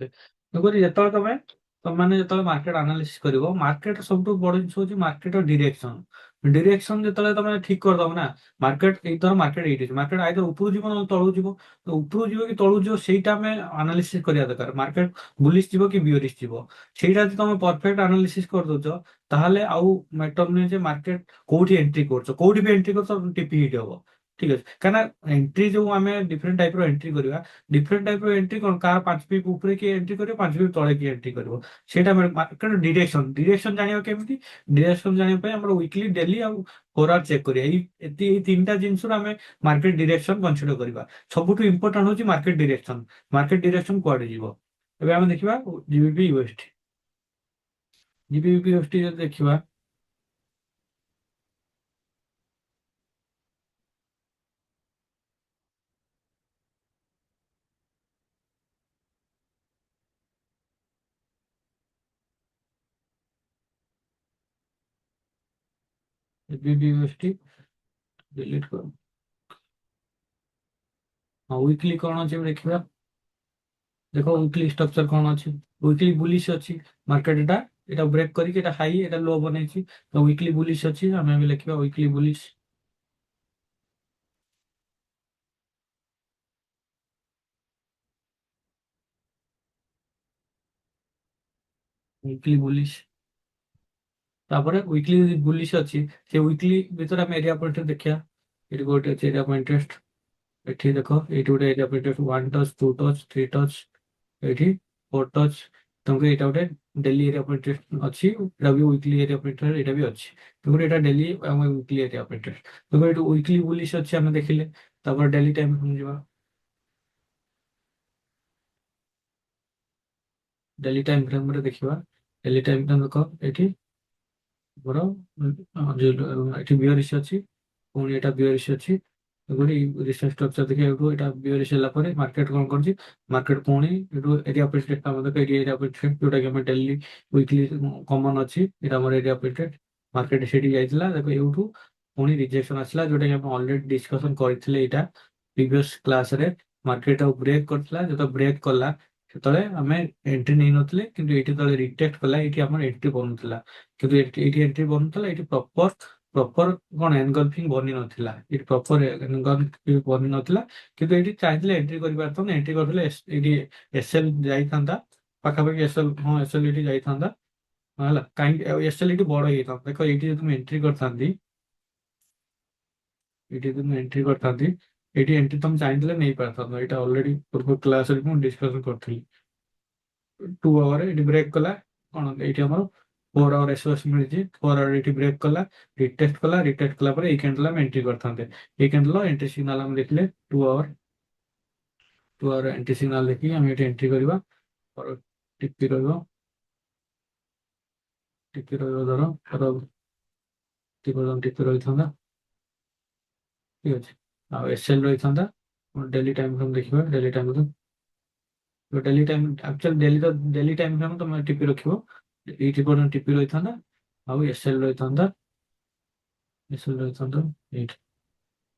ତେଣୁକରି ଯେତେବେଳେ ତମେ ଯେତେବେଳେ ମାର୍କେଟ ଆନାଲିସିସ୍ କରିବ, ମାର୍କେଟ ସବୁଠୁ ବଡ ଜିନିଷ ହଉଛି ମାର୍କେଟର ଡିରେକ୍ସନ। ଡିରେକ୍ସନ ଯେତେବେଳେ ତମେ ଠିକ କରିଦବ ନା, ଏଇଥର ମାର୍କେଟ ଏଇଠି ଅଛି, ମାର୍କେଟ ଆଇଦର ଉପରକୁ ଯିବ ନହେଲେ ତଳକୁ ଯିବ। ତ ଉପରକୁ ଯିବ କି ତଳକୁ ଯିବ ସେଇଟା ଆମେ ଆନାଲିସିସ୍ କରିବା ଦରକାର। ମାର୍କେଟ ବୁଲିଶ ଯିବ କି ବିୟରିଶ ଯିବ, ସେଇଟା ଯଦି ତମେ ପରଫେକ୍ଟ ଆନାଲିସିସ୍ କରିଦଉଛ, ତାହେଲେ ଆଉ ମ୍ୟାଟର ନୁହେଁ ଯେ ମାର୍କେଟ କୋଉଠି ଏଣ୍ଟ୍ରି କରୁଛ, କୋଉଠି ବି ଏଣ୍ଟ୍ରି କରୁଛ ଟିପି ହିଟ୍ ହବ। ଠିକ ଅଛି, କାହିଁକିନା ଏଣ୍ଟ୍ରି ଯୋଉ ଆମେ ଡିଫରେଣ୍ଟ ଟାଇପ ର ଏଣ୍ଟ୍ରି କରିବା, ଡିଫରେଣ୍ଟ ଟାଇପ ର ଏଣ୍ଟ୍ରି କଣ, କାହାର 5 ପିପ୍ ଉପରେ କିଏ ଏଣ୍ଟ୍ରି କରିବ, 5 ପିପ୍ ତଳେ କିଏ ଏଣ୍ଟ୍ରି କରିବ, ସେଇଟା ମାର୍କେଟ ଡିରେକ୍ସନ। ଡିରେକ୍ସନ ଜାଣିବା କେମିତି? ଡିରେକ୍ସନ ଜାଣିବା ପାଇଁ ଆମର ୱିକଲି, ଡେଲି ଆଉ 4 ଆୱାର ଚେକ୍ କରିବା। ଏଇ ତିନିଟା ଜିନିଷରୁ ଆମେ ମାର୍କେଟ ଡିରେକ୍ସନ କନସିଡର କରିବା। ସବୁଠୁ ଇମ୍ପୋର୍ଟାଣ୍ଟ ହଉଛି ମାର୍କେଟ ଡିରେକ୍ସନ। ମାର୍କେଟ ଡିରେକ୍ସନ କୁଆଡେ ଯିବ? ଏବେ ଆମେ ଦେଖିବା ଜିବିପି ୟୁଏସଟି। ଜିବିପି ୟୁଏସଟି ଯଦି ଦେଖିବା, ଜିବିପି ୟୁଏସଟି ଡିଲିଟ କର। ହଁ, ୱିକଲି କଣ ଅଛି ଏବେ ଦେଖିବା। ଦେଖ ୱିକଲି ଷ୍ଟ୍ରକ୍ଚର କଣ ଅଛି। ୱିକଲି ବୁଲିଶ ଅଛି ମାର୍କେଟ। ଏଟା ବ୍ରେକ୍ କରିକି ଏଟା ହାଇ ଏଟା लो ବନେଇଛି, ତ ୱିକଲି ବୁଲିଶ ଅଛି। ଆମେ ଏବେ ଲେଖିବା ୱିକଲି ବୁଲିଶ। ୱିକଲି ବୁଲିଶ, ତାପରେ ୱିକଲି ବୁଲିଶ ଅଛି। ସେ ୱିକଲି ଭିତରେ ଆମେ ଏରିଆ ପଏଣ୍ଟ ଦେଖିବା। ଏଠି ଗୋଟେ ଅଛି ଏରିଆ ପଏଣ୍ଟ ଟେଷ୍ଟ। ଏଠି ଦେଖ, ଏଇଠି ଗୋଟେ area point test, 1 touch, 2 touch, 3 touch, ଏଇଠି 4 ଟଚ୍। ତମକୁ ଏଇଟା ଗୋଟେ ଡେଲି ଏରିଆ ପଏଣ୍ଟ ଟେଷ୍ଟ ଅଛି। ଏଟା ବି ୱିକଲି ଏରିଆ ପଏଣ୍ଟ ଟେଷ୍ଟ, ଏଇଟା ବି ଅଛି। ତେଣୁକରି ଏଇଟା ଡେଲି ଆମ ୱିକଲି ଏରିଆ ପଏଣ୍ଟ ଟେଷ୍ଟ। ତେଣୁ ଏଇଠି ୱିକଲି ବୁଲିଶ ଅଛି ଆମେ ଦେଖିଲେ। ତାପରେ ଡେଲି ଟାଇମ ଯିବା। ଡେଲି ଟାଇମ ଫ୍ରେମରେ ଦେଖିବା। ଡେଲି ଟାଇମ ଫ୍ରେମ ଦେଖ, ଏଠି ଆମର ଏଠି ବିୟରିଶ ଅଛି, ପୁଣି ଏଇଟା ବିୟରିଶ ଅଛି। ତେଣୁକରି ରିସେଣ୍ଟ ଷ୍ଟ୍ରକ୍ଚର ଦେଖିବାକୁ, ଏଇଟା ବିୟରିଶ ହେଲା ପରେ ମାର୍କେଟ କଣ କରୁଛି, ମାର୍କେଟ ପୁଣି ଏଠୁ ଏରିଆ ପ୍ରିଣ୍ଟେଡ କାମ ଦେଖ, ଏଠି ଏରିଆ ପ୍ରିଣ୍ଟେଡ ଯୋଉଟା କି ଆମେ ଡେଲି ୱିକଲି କମନ ଅଛି, ଏଇଟା ଆମର ଏରିଆ ପ୍ରିଣ୍ଟେଡ। ମାର୍କେଟ ସେଠି ଯାଇଥିଲା, ଦେଖ ଏଇଠୁ ପୁଣି ରିଜେକ୍ସନ ଆସିଲା, ଯୋଉଟା କି ଆମେ ଅଲରେଡି ଡିସ୍କସନ କରିଥିଲେ ଏଇଟା ପ୍ରିଭିୟସ କ୍ଲାସରେ। ମାର୍କେଟ ଆଉ ବ୍ରେକ୍ କରିଥିଲା, ଯେତେବେଳେ ବ୍ରେକ୍ କଲା ସେତେବେଳେ ଆମେ ଏଣ୍ଟ୍ରି ନେଇନଥିଲେ, କିନ୍ତୁ ଏଇଠି ଯେତେବେଳେ ରିଟେକ୍ଟ କଲା ଏଇଠି ଆମର ଏଣ୍ଟ୍ରି ବନୁଥିଲା। କିନ୍ତୁ ଏଇଠି ଏଣ୍ଟ୍ରି ବନୁଥିଲା, ଏଇଠି ପ୍ରପର ପ୍ରପର କଣ ଏନଗଲଫିଂ ବନି ନଥିଲା, ଏଇଠି ପ୍ରପର ଏନଗଲଫିଂ ବନି ନଥିଲା। କିନ୍ତୁ ଏଇଠି ଚାହିଁଥିଲେ ଏଣ୍ଟ୍ରି କରିପାରିଥାନ୍ତେ, ଏଣ୍ଟ୍ରି କରିଥିଲେ ଏଇଠି ଏସଏଲ ଯାଇଥାନ୍ତା ପାଖାପାଖି। ଏସଏଲ, ହଁ ଏସଏଲ ଏଇଠି ଯାଇଥାନ୍ତା। ହେଲା, କାହିଁକି ଏସଏଲ ଏଇଠି ବଡ ହେଇଥାନ୍ତା। ଦେଖ ଏଇଠି ଯଦି ମୁଁ ଏଣ୍ଟ୍ରି କରିଥାନ୍ତି, ଏଇଠି ଯଦି ମୁଁ ଏଣ୍ଟ୍ରି କରିଥାନ୍ତି, ଏଇଠି ଏଣ୍ଟ୍ରି ତମେ ଚାହିଁଥିଲେ ନେଇପାରିଥାନ୍ତ। ଏଇଟା ଅଲରେଡି ପୂର୍ବ କ୍ଲାସରେ ମୁଁ ଡିସ୍କସନ କରିଥିଲି। 2 ଆୱାର ଏଠି ବ୍ରେକ୍ କଲା, କଣ ଏଇଠି ଆମର 4 ଆୱାର ଏସଓଏସ୍ ମିଳିଛି। 4 ଆୱାର ଏଠି ବ୍ରେକ୍ କଲା, ରିଟେଷ୍ଟ କଲା। ରିଟେଷ୍ଟ କଲା ପରେ ଏଇ କ୍ୟାଣ୍ଡେଲ ଆମେ ଏଣ୍ଟ୍ରି କରିଥାନ୍ତେ। ଏଇ କ୍ୟାଣ୍ଡେଲ ଏଣ୍ଟ୍ରି ସିଗ୍ନାଲ ଆମେ ଦେଖିଲେ 2 ଆୱାର। 2 ଆୱାର ଏଣ୍ଟ୍ରି ସିଗ୍ନାଲ ଦେଖିକି ଆମେ ଏଠି ଏଣ୍ଟ୍ରି କରିବା। ଟିପି ରହିବ, ଟିପି ରହିବ ଧର ଧର ଟିପି ରହିଥାନ୍ତା। ଠିକ ଅଛି, ଆଉ ଏସଏଲ ରହିଥାନ୍ତା। ଡେଲି ଟାଇମ ଫ୍ରେମ୍ ଦେଖିବା। Daily time daily time actually daily time frame ତମେ ଟିପି ରଖିବ। ଏଇଠି ପର୍ଯ୍ୟନ୍ତ ଟିପି ରହିଥାନ୍ତା, ଆଉ ଏସଏଲ ରହିଥାନ୍ତା। ଏସଏଲ ରହିଥାନ୍ତା ଏଇଠି।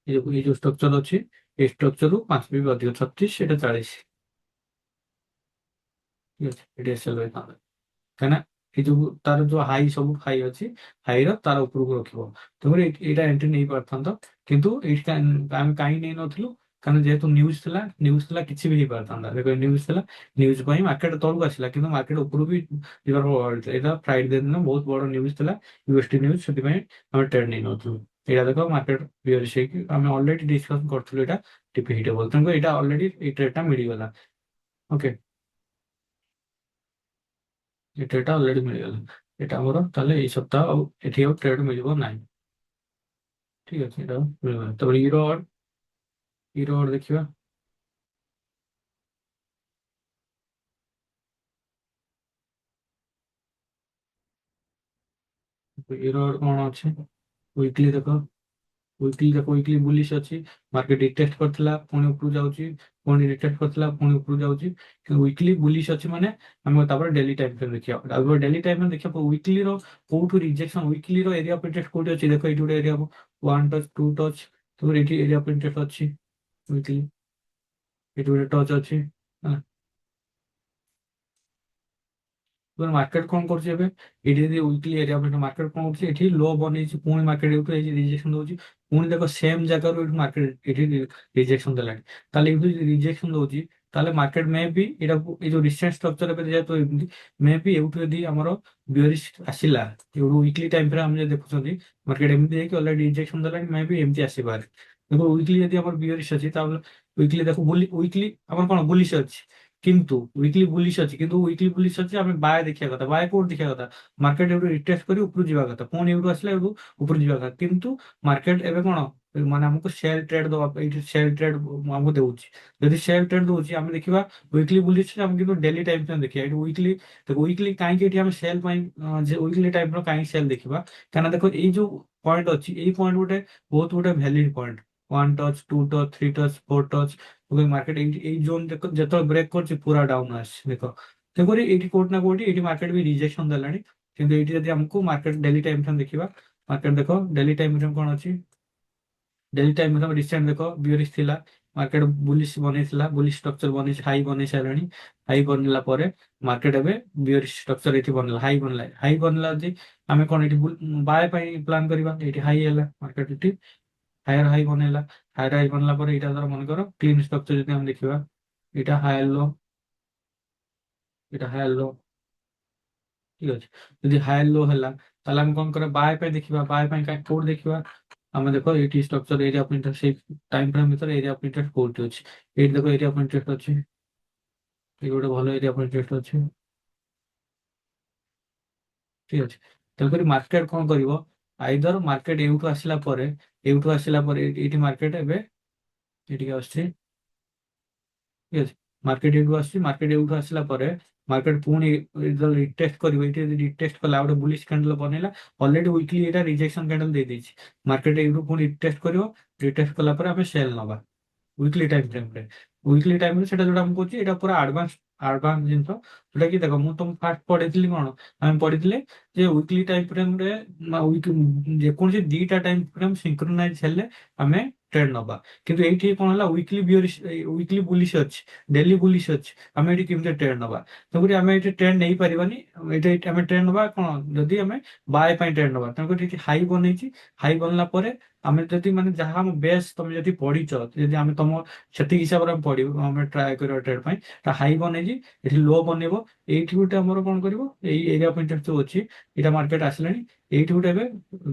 ଏଇ ଯୋଉ ଷ୍ଟ୍ରକ୍ଚର ଅଛି, ଏଇ ଷ୍ଟ୍ରକ୍ଚରରୁ 5 ପିପି ଅଧିକ, 36, ଏଇଟା 40। ଠିକ ଅଛି, ଏଠି ଏସଏଲ ରହିଥାନ୍ତା। କାହିଁକିନା ଏଇ ଯୋଉ ତାର ଯୋଉ ହାଇ, ସବୁ ହାଇ ଅଛି, ହାଇର ତାର ଉପରକୁ ରଖିବ। ତେଣୁକରି ଏଇଟା ଏଣ୍ଟ୍ରି ନେଇ ପାରିଥାନ୍ତ, କିନ୍ତୁ ଏଇଠି ଆମେ କାହିଁକି ନେଇନଥିଲୁ? କାରଣ ଯେହେତୁ ନ୍ୟୁଜ ଥିଲା କିଛି ବି ହେଇପାରିଥାନ୍ତା। ଦେଖ ନ୍ୟୁଜ ଥିଲା, ନ୍ୟୁଜ ପାଇଁ ମାର୍କେଟ ତଳକୁ ଆସିଲା, କିନ୍ତୁ ମାର୍କେଟ ଉପରକୁ ବି ଯିବାର probability ଥିଲା। ଏଇଟା ଫ୍ରାଇଡେ ଦିନ ବହୁତ ବଡ ନ୍ୟୁଜ ଥିଲା, ୟୁଏସଟି ନ୍ୟୁଜ, ସେଥିପାଇଁ ଆମେ ଟ୍ରେଡ୍ ନେଇନଥିଲୁ। ଏଇଟା ଦେଖ ମାର୍କେଟ ବିୟରିଶ ହେଇକି, ଆମେ ଅଲରେଡି ଡିସ୍କସନ କରିଥିଲୁ ଏଇଟା ଟିପି ହିଟ୍ ହେବ। ତେଣୁ ଏଇଟା ଅଲରେଡି ଏଇ ଟ୍ରେଡ୍ ଟା ମିଳିଗଲା। ଓକେ, ଏ ଟ୍ରେଡ୍ ଟା ଅଲରେଡି ମିଳିଗଲା। ଏଇଟା ଆମର ତାହେଲେ ଏଇ ସପ୍ତାହ ଆଉ ଏଠି ଆଉ ଟ୍ରେଡ୍ ମିଳିବ ନାହିଁ। ଠିକ ଅଛି, ଏଇଟା ମିଳିବ। ତାପରେ ଇରୋଡ଼ ଦେଖିବା। ଇରୋଡ଼ କଣ ଅଛି? ୱିକଲି ଦେଖ, ୱିକଲି ବୁଲିଶ ଅଛି। ମାର୍କେଟ ରିଟେଷ୍ଟ କରିଥିଲା, ପୁଣି ଉପରକୁ ଯାଉଛି, ପୁଣି ରିଟେଷ୍ଟ କରିଥିଲା, ପୁଣି ଉପରକୁ ଯାଉଛି। କିନ୍ତୁ ୱିକଲି ବୁଲିଶ ଅଛି ମାନେ ଆମେ ତାପରେ ଡେଲି ଟାଇମ ଫ୍ରେମ୍ ଦେଖିବା। ତାପରେ ଡେଲି ଟାଇମ ଫ୍ରେମ୍ ଦେଖିବା ୱିକଲି ର କୋଉଠୁ ରିଜେକ୍ସନ, ୱିକଲି ର ଏରିଆ ପ୍ରିଣ୍ଟେଷ୍ଟ କୋଉଠି ଅଛି। ଦେଖ ଏଇଠି ଗୋଟେ ଏରିଆ 1 ଟଚ୍, 2 ଟଚ୍, ତାପରେ ଏଠି ଏରିଆ ପ୍ରିଣ୍ଟେଷ୍ଟ ଅଛି ୱିକଲି। ଏଠି ଗୋଟେ ଟଚ୍ ଅଛି। ମାର୍କେଟ କଣ କରୁଛି ଏବେ, ଏଠି ଯଦି ୱିକଲି ଏରିଆ ମାର୍କେଟ କଣ କରୁଛି, ଏଠି ଲୋ ବନେଇଛି, ପୁଣି ମାର୍କେଟ ଏଠୁ ରିଜେକ୍ସନ ଦଉଛି, ପୁଣି ଦେଖ ସେମ୍ ଜାଗାରୁ ଏଠି ମାର୍କେଟ ଏଠି ରିଜେକ୍ସନ ଦେଲାଣି। ତାହେଲେ ଏଇଠୁ ଯଦି ରିଜେକ୍ସନ ଦଉଛି, ତାହେଲେ ମାର୍କେଟ ମେ ବି ଏଇଟାକୁ ଏଇ ଯୋଉ ରିସେଣ୍ଟ ଷ୍ଟ୍ରକ୍ଚର ଏବେ ଯେହେତୁ ଏମିତି, ମେ ବି ଏଇଠୁ ଯଦି ଆମର ବିୟରିଶ ଆସିଲା, ଏଇଠୁ ୱିକଲି ଟାଇମ ଫ୍ରେମ୍ ଆମେ ଯଦି ଦେଖୁଛନ୍ତି, ମାର୍କେଟ ଏମିତି ହେଇକି ଅଲରେଡି ରିଜେକ୍ସନ ଦେଲାଣି, ମେ ବି ଏମିତି ଆସିପାରେ। ଦେଖো ୱିକଲି ଯଦି ଆମର ବିୟରିଶ ଅଛି, ତାହେଲେ ୱିକଲି ଦେଖো ୱିକଲି ଆମର କଣ ବୁଲିଶ ଅଛି, କିନ୍ତୁ ୱିକଲି ବୁଲିଶ ଅଛି, କିନ୍ତୁ ୱିକଲି ବୁଲିଶ ଅଛି, ଆମେ ବାୟ ଦେଖିବା କଥା। ବାୟ କୋଉଠି ଦେଖିବା କଥା, ମାର୍କେଟ ଏଠୁ ରିଟେଷ୍ଟ କରି ଉପରୁ ଯିବା କଥା, ପୁଣି ଏଠୁ ଆସିଲା ଏଠୁ ଉପରୁ ଯିବା କଥା। କିନ୍ତୁ ମାର୍କେଟ ଏବେ କଣ, ମାନେ ଆମକୁ ସେଲ ଟ୍ରେଡ ଦବା, ଏଇଠି ସେଲ ଟ୍ରେଡ ଆମକୁ ଦେଉଛି। ଯଦି ସେଲ ଟ୍ରେଡ ଦଉଛି, ଆମେ ଦେଖିବା ୱିକଲି ବୁଲିଶ, ଆମେ କିନ୍ତୁ ଡେଲି ଟାଇମ ଫ୍ରେମ୍ ଦେଖିବା। ଏଠି ୱିକଲି, ୱିକଲି କାହିଁକି ଏଠି ଆମେ ସେଲ ପାଇଁ, ୱିକଲି ଟାଇମ ର କାହିଁକି ସେଲ ଦେଖିବା, କାହିଁକିନା ଦେଖ ଏଇ ଯୋଉ ପଏଣ୍ଟ ଅଛି, ଏଇ ପଏଣ୍ଟ ଗୋଟେ ବହୁତ ଗୋଟେ valid point. One touch, two touch, three touch, four touch, market ଏଇ ଜୋନ୍ ଦେଖ ଯେତେବେଳେ ବ୍ରେକ୍ କରୁଛି ପୁରା ଡାଉନ୍ ଆସିଛି। ଦେଖ ତେଣୁକରି ଏଇଠି କୋଉଠି ନା କୋଉଠି ଏଇଠି ମାର୍କେଟ ବି ରିଜେକ୍ସନ ଦେଲାଣି। କିନ୍ତୁ ଏଇଠି ଯଦି ଆମକୁ ମାର୍କେଟ ଡେଲି ଟାଇମ ଫ୍ରେମ୍ ଦେଖିବା, ମାର୍କେଟ ଦେଖ ଡେଲି ଟାଇମ ଫ୍ରେମ୍ କଣ ଅଛି, ଡେଲି ଟାଇମ ଫ୍ରେମ୍ ରିସେଣ୍ଟ ଦେଖ ବିୟରିଶ ଥିଲା, ମାର୍କେଟ ବୁଲିଶ ବନେଇଥିଲା, ବୁଲିଶ ଷ୍ଟ୍ରକ୍ଚର ବନେଇ ହାଇ ବନେଇ ସାରିଲାଣି। ହାଇ ବନେଇଲା ପରେ ମାର୍କେଟ ଏବେ ବିୟରିଶ ଷ୍ଟ୍ରକ୍ଚର ଏଠି ବନେଇଲା, ହାଇ ବନେଇଲା। ହାଇ ବନେଇଲା ଯଦି ଆମେ କଣ ଏଠି ବାୟ ପାଇଁ ପ୍ଲାନ୍ କରିବା, ଏଇଠି ହାଇ ହେଲା, ମାର୍କେଟ ଏଠି ହାୟର ହାଇ ବନେଇଲା। ହାୟର ହାଇ ବନେଇଲା ପରେ ଏଇଟା ଧର ମନେକର କ୍ଲିନ ଷ୍ଟ୍ରକ୍ଚର ଯଦି ଆମେ ଦେଖିବା, ଏଇଟା ହାୟର लो, ଏଇଟା ହାୟର लो, ଠିକ ଅଛି। ଯଦି ହାୟର लो ହେଲା, ତାହେଲେ ଆମେ କଣ କରିବା, ବାୟ ପାଇଁ ଦେଖିବା। ବାୟ ପାଇଁ କୋଉଠି ଦେଖିବା, ଆମେ ଦେଖ ଏଇଠି ଷ୍ଟ୍ରକ୍ଚର ଏରିଆ ଅଫ ଇଣ୍ଟରେଷ୍ଟ, ସେଇ ଟାଇମ ଫ୍ରେମ୍ ଭିତରେ ଏରିଆ ଅଫ ଇଣ୍ଟରେଷ୍ଟ କୋଉଠି ଅଛି, ଏଇଠି ଦେଖ ଏରିଆ ଅଫ ଇଣ୍ଟରେଷ୍ଟ ଅଛି, ଏଇ ଗୋଟେ ଭଲ ଏରିଆ ଅଫ ଇଣ୍ଟରେଷ୍ଟ ଅଛି, ଠିକ ଅଛି। ତେଣୁକରି ମାର୍କେଟ କଣ କରିବ, ଆଇଦର ମାର୍କେଟ ଏଇଠୁ ଆସିଲା ପରେ ଏଇଠି ମାର୍କେଟ ଏବେ ଏଇଠିକି ଆସୁଛି, ଠିକ ଅଛି। ମାର୍କେଟ ଏଇଠୁ ଆସୁଛି, ମାର୍କେଟ ଏଇଠୁ ଆସିଲା ପରେ ମାର୍କେଟ ପୁଣି ରିଟେଷ୍ଟ କରିବ। ଏଇଠି ଯଦି ରିଟେଷ୍ଟ କଲା, ଗୋଟେ ବୁଲିଶ କ୍ୟାଣ୍ଡେଲ ବନେଇଲା, ଅଲରେଡି ୱିକଲି ଏଇଟା ରିଜେକ୍ସନ କ୍ୟାଣ୍ଡେଲ ଦେଇଦେଇଛି। ମାର୍କେଟ ଏଇଠୁ ପୁଣି ରିଟେଷ୍ଟ କରିବ, ରିଟେଷ୍ଟ କଲା ପରେ ଆମେ ସେଲ ନବା ୱିକଲି ଟାଇମ ଫ୍ରେମ୍ରେ। ୱିକଲି ଟାଇମରେ ସେଟା ଯୋଉଟା ମୁଁ କହୁଛି, ଏଇଟା ପୁରା ଆଡଭାନ୍ସ ଆଡଭାନ୍ସ ଜିନିଷ, ଯୋଉଟା କି ଦେଖ ମୁଁ ତମକୁ ଫାଷ୍ଟ ପଢେଇଥିଲି କଣ, ଆମେ ପଢିଥିଲେ ଯେ ୱିକଲି ଟାଇମ ଫ୍ରେମ୍ରେ ଯେକୌଣସି ଦିଟା ଟାଇମ ଫ୍ରେମ୍ ସିଙ୍କ୍ରୋନାଇଜ ହେଲେ ଆମେ ଟ୍ରେଡ ନବା। କିନ୍ତୁ ଏଇଠି କଣ ହେଲା, ୱିକଲି ବିୟରିଶ, ୱିକଲି ବୁଲିଶ ଅଛି, ଡେଲି ବୁଲିଶ ଅଛି, ଆମେ ଏଠି କେମିତି ଟ୍ରେଡ ନବା। ତେଣୁକରି ଆମେ ଏଠି ଟ୍ରେଡ ନେଇପାରିବାନି। ଏଠି ଆମେ ଟ୍ରେଡ ନବା କଣ, ଯଦି ଆମେ ବାୟ ପାଇଁ ଟ୍ରେଡ ନବା। ତେଣୁକରି ଏଠି ହାଇ ବନେଇଛି, ହାଇ ବନେଇଲା ପରେ ଆମେ ଯଦି ମାନେ ଯାହା ଆମ ବେସ୍ ତମେ ଯଦି ପଢିଛ, ଯଦି ଆମେ ତମ ସେତିକି ହିସାବରେ ଆମେ ପଢିବୁ, ଆମେ ଟ୍ରାଏ କରିବା ଟ୍ରେଡ ପାଇଁ। ହାଇ ବନେଇଛି, ଏଠି ଲୋ ବନେଇବ, ଏଇଠି ଗୋଟେ ଆମର କଣ କରିବ, ଏଇ ଏରିଆ ଅଫ ଇଣ୍ଟରେଷ୍ଟ ଯୋଉ ଅଛି, ଏଇଟା ମାର୍କେଟ ଆସିଲାଣି, ଏଇଠି ଗୋଟେ ଏବେ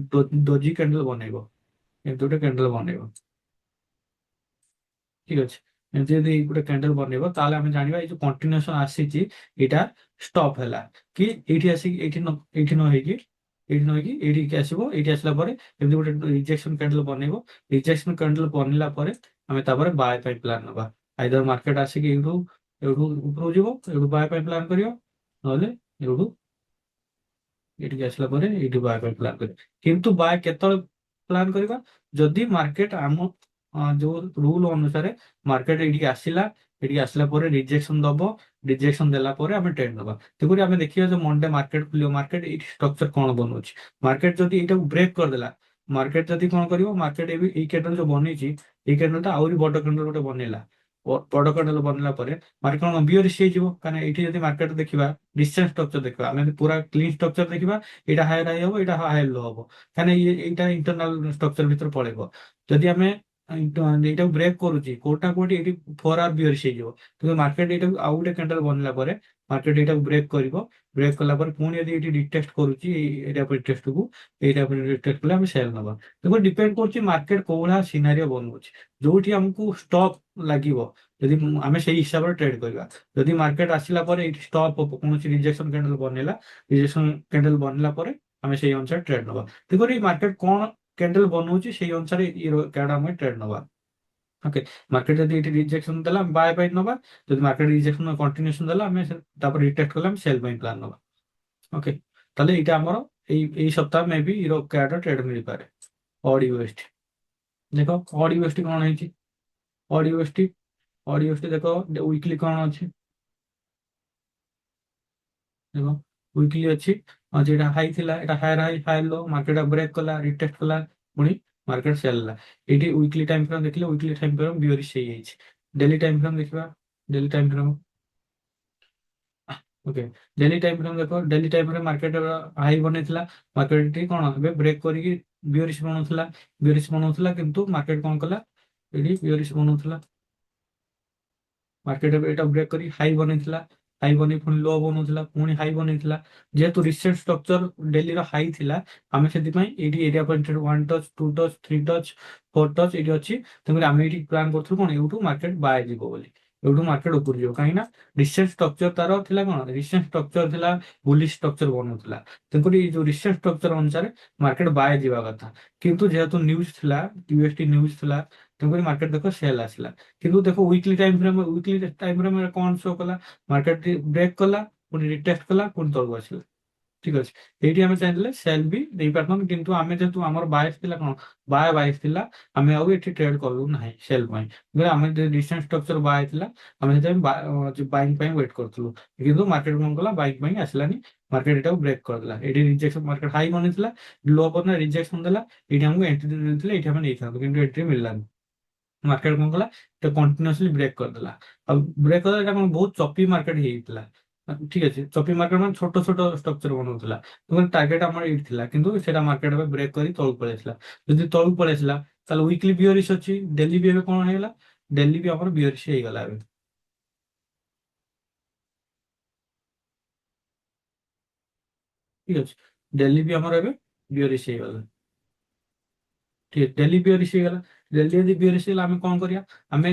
ଡୋଜି କ୍ୟାଣ୍ଡେଲ ବନେଇବ, ଏମିତି ଗୋଟେ କ୍ୟାଣ୍ଡେଲ ବନେଇବ, ଠିକ ଅଛି। ଏମିତି ଯଦି ଗୋଟେ କ୍ୟାଣ୍ଡେଲ ବନେଇବ, ତାହେଲେ ଆମେ ଜାଣିବା ଏଇ ଯୋଉ କଣ୍ଟିନ୍ୟୁସନ ଆସିଛି, ଏଇଟା ଷ୍ଟପ୍ ହେଲା, କି ଏଇଠି ଆସିକି ଏଇଠି ନ ହେଇକି, ଏଇଠି ନ ହେଇକି ଏଇଠିକି ଆସିବ। ଏଇଠି ଆସିଲା ପରେ ଏମିତି ଗୋଟେ ରିଜେକ୍ସନ କ୍ୟାଣ୍ଡେଲ ବନେଇବ। ରିଜେକ୍ସନ କ୍ୟାଣ୍ଡେଲ ବନେଇଲା ପରେ ଆମେ ତାପରେ ବାୟ ପାଇଁ ପ୍ଲାନ୍ ନବା। ଆଇଦର ମାର୍କେଟ ଆସିକି ଏଇଠୁ ଏଇଠୁ ଉପରକୁ ଯିବ, ଏଇଠୁ ବାୟ ପାଇଁ ପ୍ଲାନ୍ କରିବ, ନହେଲେ ଏଇଠୁ ଏଇଠିକି ଆସିଲା ପରେ ଏଇଠୁ ବାୟ ପାଇଁ ପ୍ଲାନ୍ କରିବା। କିନ୍ତୁ ବାୟ କେତେବେଳେ ପ୍ଲାନ୍ କରିବା, ଯଦି ମାର୍କେଟ ଆମ ଯୋଉ ରୁଲ ଅନୁସାରେ ମାର୍କେଟ ଏଇଠିକି ଆସିଲା, ଏଠିକି ଆସିଲା ପରେ ରିଜେକ୍ସନ ଦବ, ରିଜେକ୍ସନ ଦେଲା ପରେ ଆମେ ଟ୍ରେଡ ନବା। ତେଣୁକରି ଆମେ ଦେଖିବା ଯେ ମଣ୍ଡେ ମାର୍କେଟ ଖୋଲିବ, ମାର୍କେଟ ଏଇଠି ଷ୍ଟ୍ରକ୍ଚର କଣ ବନଉଛି। ମାର୍କେଟ ଯଦି ଏଇଟାକୁ ବ୍ରେକ୍ କରିଦେଲା, ମାର୍କେଟ ଯଦି କଣ କରିବ, ମାର୍କେଟ ଏଇ କ୍ୟାଣ୍ଡେଲ ଯୋଉ ବନେଇଛି, ଏଇ କ୍ୟାଣ୍ଡେଲଟା ଆହୁରି ବଡ କ୍ୟାଣ୍ଡେଲ ଗୋଟେ ବନେଇଲା, ବଡ କ୍ୟାଣ୍ଡେଲ ବନେଇଲା ପରେ ମାର୍କେଟ କଣ ବିୟରିଶ ହେଇଯିବ। କାରଣ ଏଇଠି ଯଦି ମାର୍କେଟ ଦେଖିବା, ଡିସେଣ୍ଟ ଷ୍ଟ୍ରକ୍ଚର ଦେଖିବା, ଆମେ ଯଦି ପୁରା କ୍ଲିନ ଷ୍ଟ୍ରକ୍ଚର ଦେଖିବା, ଏଇଟା ହାୟର ହାଇ ହବ, ଏଇଟା ହାୟର ଲୋ ହବ, କାହିଁକିନା ଏଇଟା ଇଣ୍ଟରନାଲ ଷ୍ଟ୍ରକ୍ଚର ଭିତରେ ପଳେଇବ। ଯଦି ଆମେ ଏଇଟାକୁ ବ୍ରେକ୍ କରୁଛି, କୋଉଟା କୋଉଠି ଏଇଠି 4 ଆୱାର ବିୟରିଶ ହେଇଯିବ। କିନ୍ତୁ ମାର୍କେଟ ଏଇଟାକୁ ଆଉ ଗୋଟେ କ୍ୟାଣ୍ଡେଲ ବନେଇଲା ପରେ ମାର୍କେଟ ଏଇଟାକୁ ବ୍ରେକ୍ କରିବ। ବ୍ରେକ୍ କଲା ପରେ ପୁଣି ଯଦି ଏଇଠି ରିଟେଷ୍ଟ କରୁଛି, ଏଇ ଏରିଆ ଉପରେ ଟେଷ୍ଟକୁ, ଏଇଟା ଉପରେ ରିଟେଷ୍ଟ କଲେ ଆମେ ସେଲ୍ ନବା। ଦେଖ ଡିପେଣ୍ଡ କରୁଛି ମାର୍କେଟ କୋଉ ଭଳିଆ ସିନାରିଓ ବନଉଛି, ଯୋଉଠି ଆମକୁ ଷ୍ଟପ୍ ଲାଗିବ, ଯଦି ଆମେ ସେଇ ହିସାବରେ ଟ୍ରେଡ କରିବା। ଯଦି ମାର୍କେଟ ଆସିଲା ପରେ ଏଇଠି ଷ୍ଟପ୍ କୌଣସି ରିଜେକ୍ସନ କ୍ୟାଣ୍ଡେଲ ବନେଇଲା, ରିଜେକ୍ସନ କ୍ୟାଣ୍ଡେଲ ବନେଇଲା ପରେ ଆମେ ସେଇ ଅନୁସାରେ ଟ୍ରେଡ ନବା। ଦେଖ ମାର୍କେଟ କଣ କ୍ୟାଣ୍ଡେଲ ବନଉଛି, ସେଇ ଅନୁସାରେ ଆମେ ଟ୍ରେଡ ନବା। ଓକେ, ମାର୍କେଟ ଯଦି ଏଠି ରିଜେକ୍ସନ ଦେଲା, ଆମେ ବାୟ ପାଇଁ ନବା। ଯଦି ମାର୍କେଟ ରିଜେକ୍ସନ କଣ୍ଟିନ୍ୟୁସନ ଦେଲା, ଆମେ ତାପରେ ରିଟେଷ୍ଟ କଲେ ଆମେ ସେଲ୍ ପାଇଁ ପ୍ଲାନ୍ ନବା। ଓକେ, ତାହେଲେ ଏଇଟା ଆମର ଏଇ ସପ୍ତାହ ମେ ବି ଇରୋ କ୍ୟାଡ ଟ୍ରେଡ ମିଳିପାରେ। ଅଡ୍ ୟୁଏସଟି ଦେଖ, ଅଡ୍ ୟୁଏସଟି କଣ ହେଇଛି, ଅଡ୍ ୟୁଏସଟି, ଅଡ୍ ୟୁଏସଟି ଦେଖ ୱିକଲି କଣ ଅଛି, ଦେଖ ୱିକଲି ଅଛି, ଯେଟା ହାଇ ଥିଲା, ଏଟା ହାୟର ହାଇ, ହାୟର लो, ମାର୍କେଟ ବ୍ରେକ୍ କଲା, ରିଟେଷ୍ଟ କଲା, ପୁଣି ମାର୍କେଟ ସେଲ୍ ହେଲା। ଏଇଠି ୱିକଲି ଟାଇମ ଫ୍ରେମ୍ ଦେଖିଲେ, ୱିକଲି ଟାଇମ ଫ୍ରେମ୍ ବିୟରିଶ ହେଇଯାଇଛି। ଡେଲି ଟାଇମ ଫ୍ରେମ୍ ଦେଖିବା, daily time frame, okay, daily time frame ଦେଖ, ଡେଲି ଟାଇମରେ ମାର୍କେଟ ହାଇ ବନେଇଥିଲା, ମାର୍କେଟ କଣ ଏବେ ବ୍ରେକ୍ କରିକି ବିୟରିଶ ବନଉଥିଲା, ବିୟରିଶ ବନଉଥିଲା, କିନ୍ତୁ ମାର୍କେଟ କଣ କଲା, ଏଠି ବିୟରିଶ ବନଉଥିଲା, ମାର୍କେଟ ଏଟା ବ୍ରେକ୍ କରି ହାଇ ବନେଇଥିଲା, ହାଇ ବନେଇ ପୁଣି ଲୋ ବନଉଥିଲା, ପୁଣି ହାଇ ବନେଇଥିଲା। ଯେହେତୁ ରିସେଣ୍ଟ ଷ୍ଟ୍ରକ୍ଚର ଡେଲିର ହାଇ ଥିଲା, ଆମେ ସେଥିପାଇଁ ଏଇଠି area pointed 1 touch 2 touch 3 touch 4 touch ଏଇଠି ଅଛି, ତେଣୁକରି ଆମେ ଏଇଠି ପ୍ଲାନ୍ କରୁଥିଲୁ କଣ, ଏଇଠୁ ମାର୍କେଟ ବାଏ ଯିବ ବୋଲି, ଏଇଠୁ ମାର୍କେଟ ଉପରୁ ଯିବ, କାହିଁକି ନା ରିସେଣ୍ଟ ଷ୍ଟ୍ରକ୍ଚର ତାର ଥିଲା କଣ, ରିସେଣ୍ଟ ଷ୍ଟ୍ରକ୍ଚର ଥିଲା ବୁଲିଶ ଷ୍ଟ୍ରକ୍ଚର ବନଉଥିଲା, ତେଣୁକରି ଏଇ ଯୋଉ ରିସେଣ୍ଟ ଷ୍ଟ୍ରକ୍ଚର ଅନୁସାରେ ମାର୍କେଟ ବାଏ ଯିବା କଥା। କିନ୍ତୁ ଯେହେତୁ ନ୍ୟୁଜ ଥିଲା, ୟୁଏସଟି ନ୍ୟୁଜ ଥିଲା, ତେଣୁକରି ମାର୍କେଟ ଦେଖ ସେଲ୍ ଆସିଲା। କିନ୍ତୁ ଦେଖ ୱିକଲି ଟାଇମ ଫ୍ରେମ କଣ ଶୋ କଲା, ମାର୍କେଟ ବ୍ରେକ୍ କଲା, ପୁଣି ରିଟେଷ୍ଟ କଲା, ପୁଣି ତଳକୁ ଆସିଲା। ଠିକ ଅଛି, ଏଇଠି ଆମେ ଚାହିଁଥିଲେ ସେଲ୍ ବି ଦେଇପାରିଥାନ୍ତୁ, କିନ୍ତୁ ଆମେ ଯେହେତୁ ଆମର ବାୟସ ଥିଲା କଣ, ବାୟ ବାୟସ ଥିଲା, ଆମେ ଆଉ ଏଠି ଟ୍ରେଡ କଲୁ ନାହିଁ ସେଲ୍ ପାଇଁ। କିନ୍ତୁ ଆମେ ରିସେଣ୍ଟ ଷ୍ଟ୍ରକ୍ଚର ବାୟ ଥିଲା, ଆମେ ସେଥିପାଇଁ ବାଇଂ ପାଇଁ ୱେଟ୍ କରୁଥିଲୁ, କିନ୍ତୁ ମାର୍କେଟ କଣ କଲା, ବାଇଂ ପାଇଁ ଆସିଲାନି, ମାର୍କେଟ ଏଟାକୁ ବ୍ରେକ୍ କରିଦେଲା। ଏଠି ରିଜେକ୍ସନ, ମାର୍କେଟ ହାଇ ବନେଇଥିଲା, ଲୋ ପରେ ରିଜେକ୍ସନ ଦେଲା, ଏଇଠି ଆମକୁ ଏଣ୍ଟ୍ରି ଦେଇଥିଲେ, ଏଇଠି ଆମେ ନେଇଥାନ୍ତୁ, କିନ୍ତୁ ଏଣ୍ଟ୍ରି ମିଳିଲାନି। ମାର୍କେଟ କଣ କଲା, এটা କଣ୍ଟିନ୍ୟୁଅସଲି ବ୍ରେକ୍ କରିଦେଲା। ଆଉ ବ୍ରେକ୍ କରିଦେଲା, ଏଟା କଣ ବହୁତ ଚପି ମାର୍କେଟ ହେଇଥିଲା। ଠିକ ଅଛି, ଚପି ମାର୍କେଟ ମାନେ ଛୋଟ ଛୋଟ ଷ୍ଟ୍ରକ୍ଚର ବନଉଥିଲା, ଟାର୍ଗେଟ ଆମର ଏଇଠି ଥିଲା, କିନ୍ତୁ ସେଟା ମାର୍କେଟ ଏବେ ବ୍ରେକ୍ କରି ତଳକୁ ପଳେଇ ଆସିଲା। ଯଦି ତଳକୁ ପଳେଇ ଆସିଲା, ତାହେଲେ ୱିକଲି ବିୟରିଶ ଅଛି, ଡେଲି ବି ଏବେ କଣ ହେଇଗଲା, ଡେଲି ବି ଆମର ବିୟରିଶ ହେଇଗଲା ଏବେ। ଠିକ ଅଛି, ଡେଲି ବି ଆମର ଏବେ ବିୟରିଶ ହେଇଗଲା। ଠିକ ଡେଲି ବିୟରିଶ ହେଇଗଲା, ଡେଲି ଯଦି ବିୟରିଶ ହେଇଗଲା, ଆମେ କଣ କରିବା, ଆମେ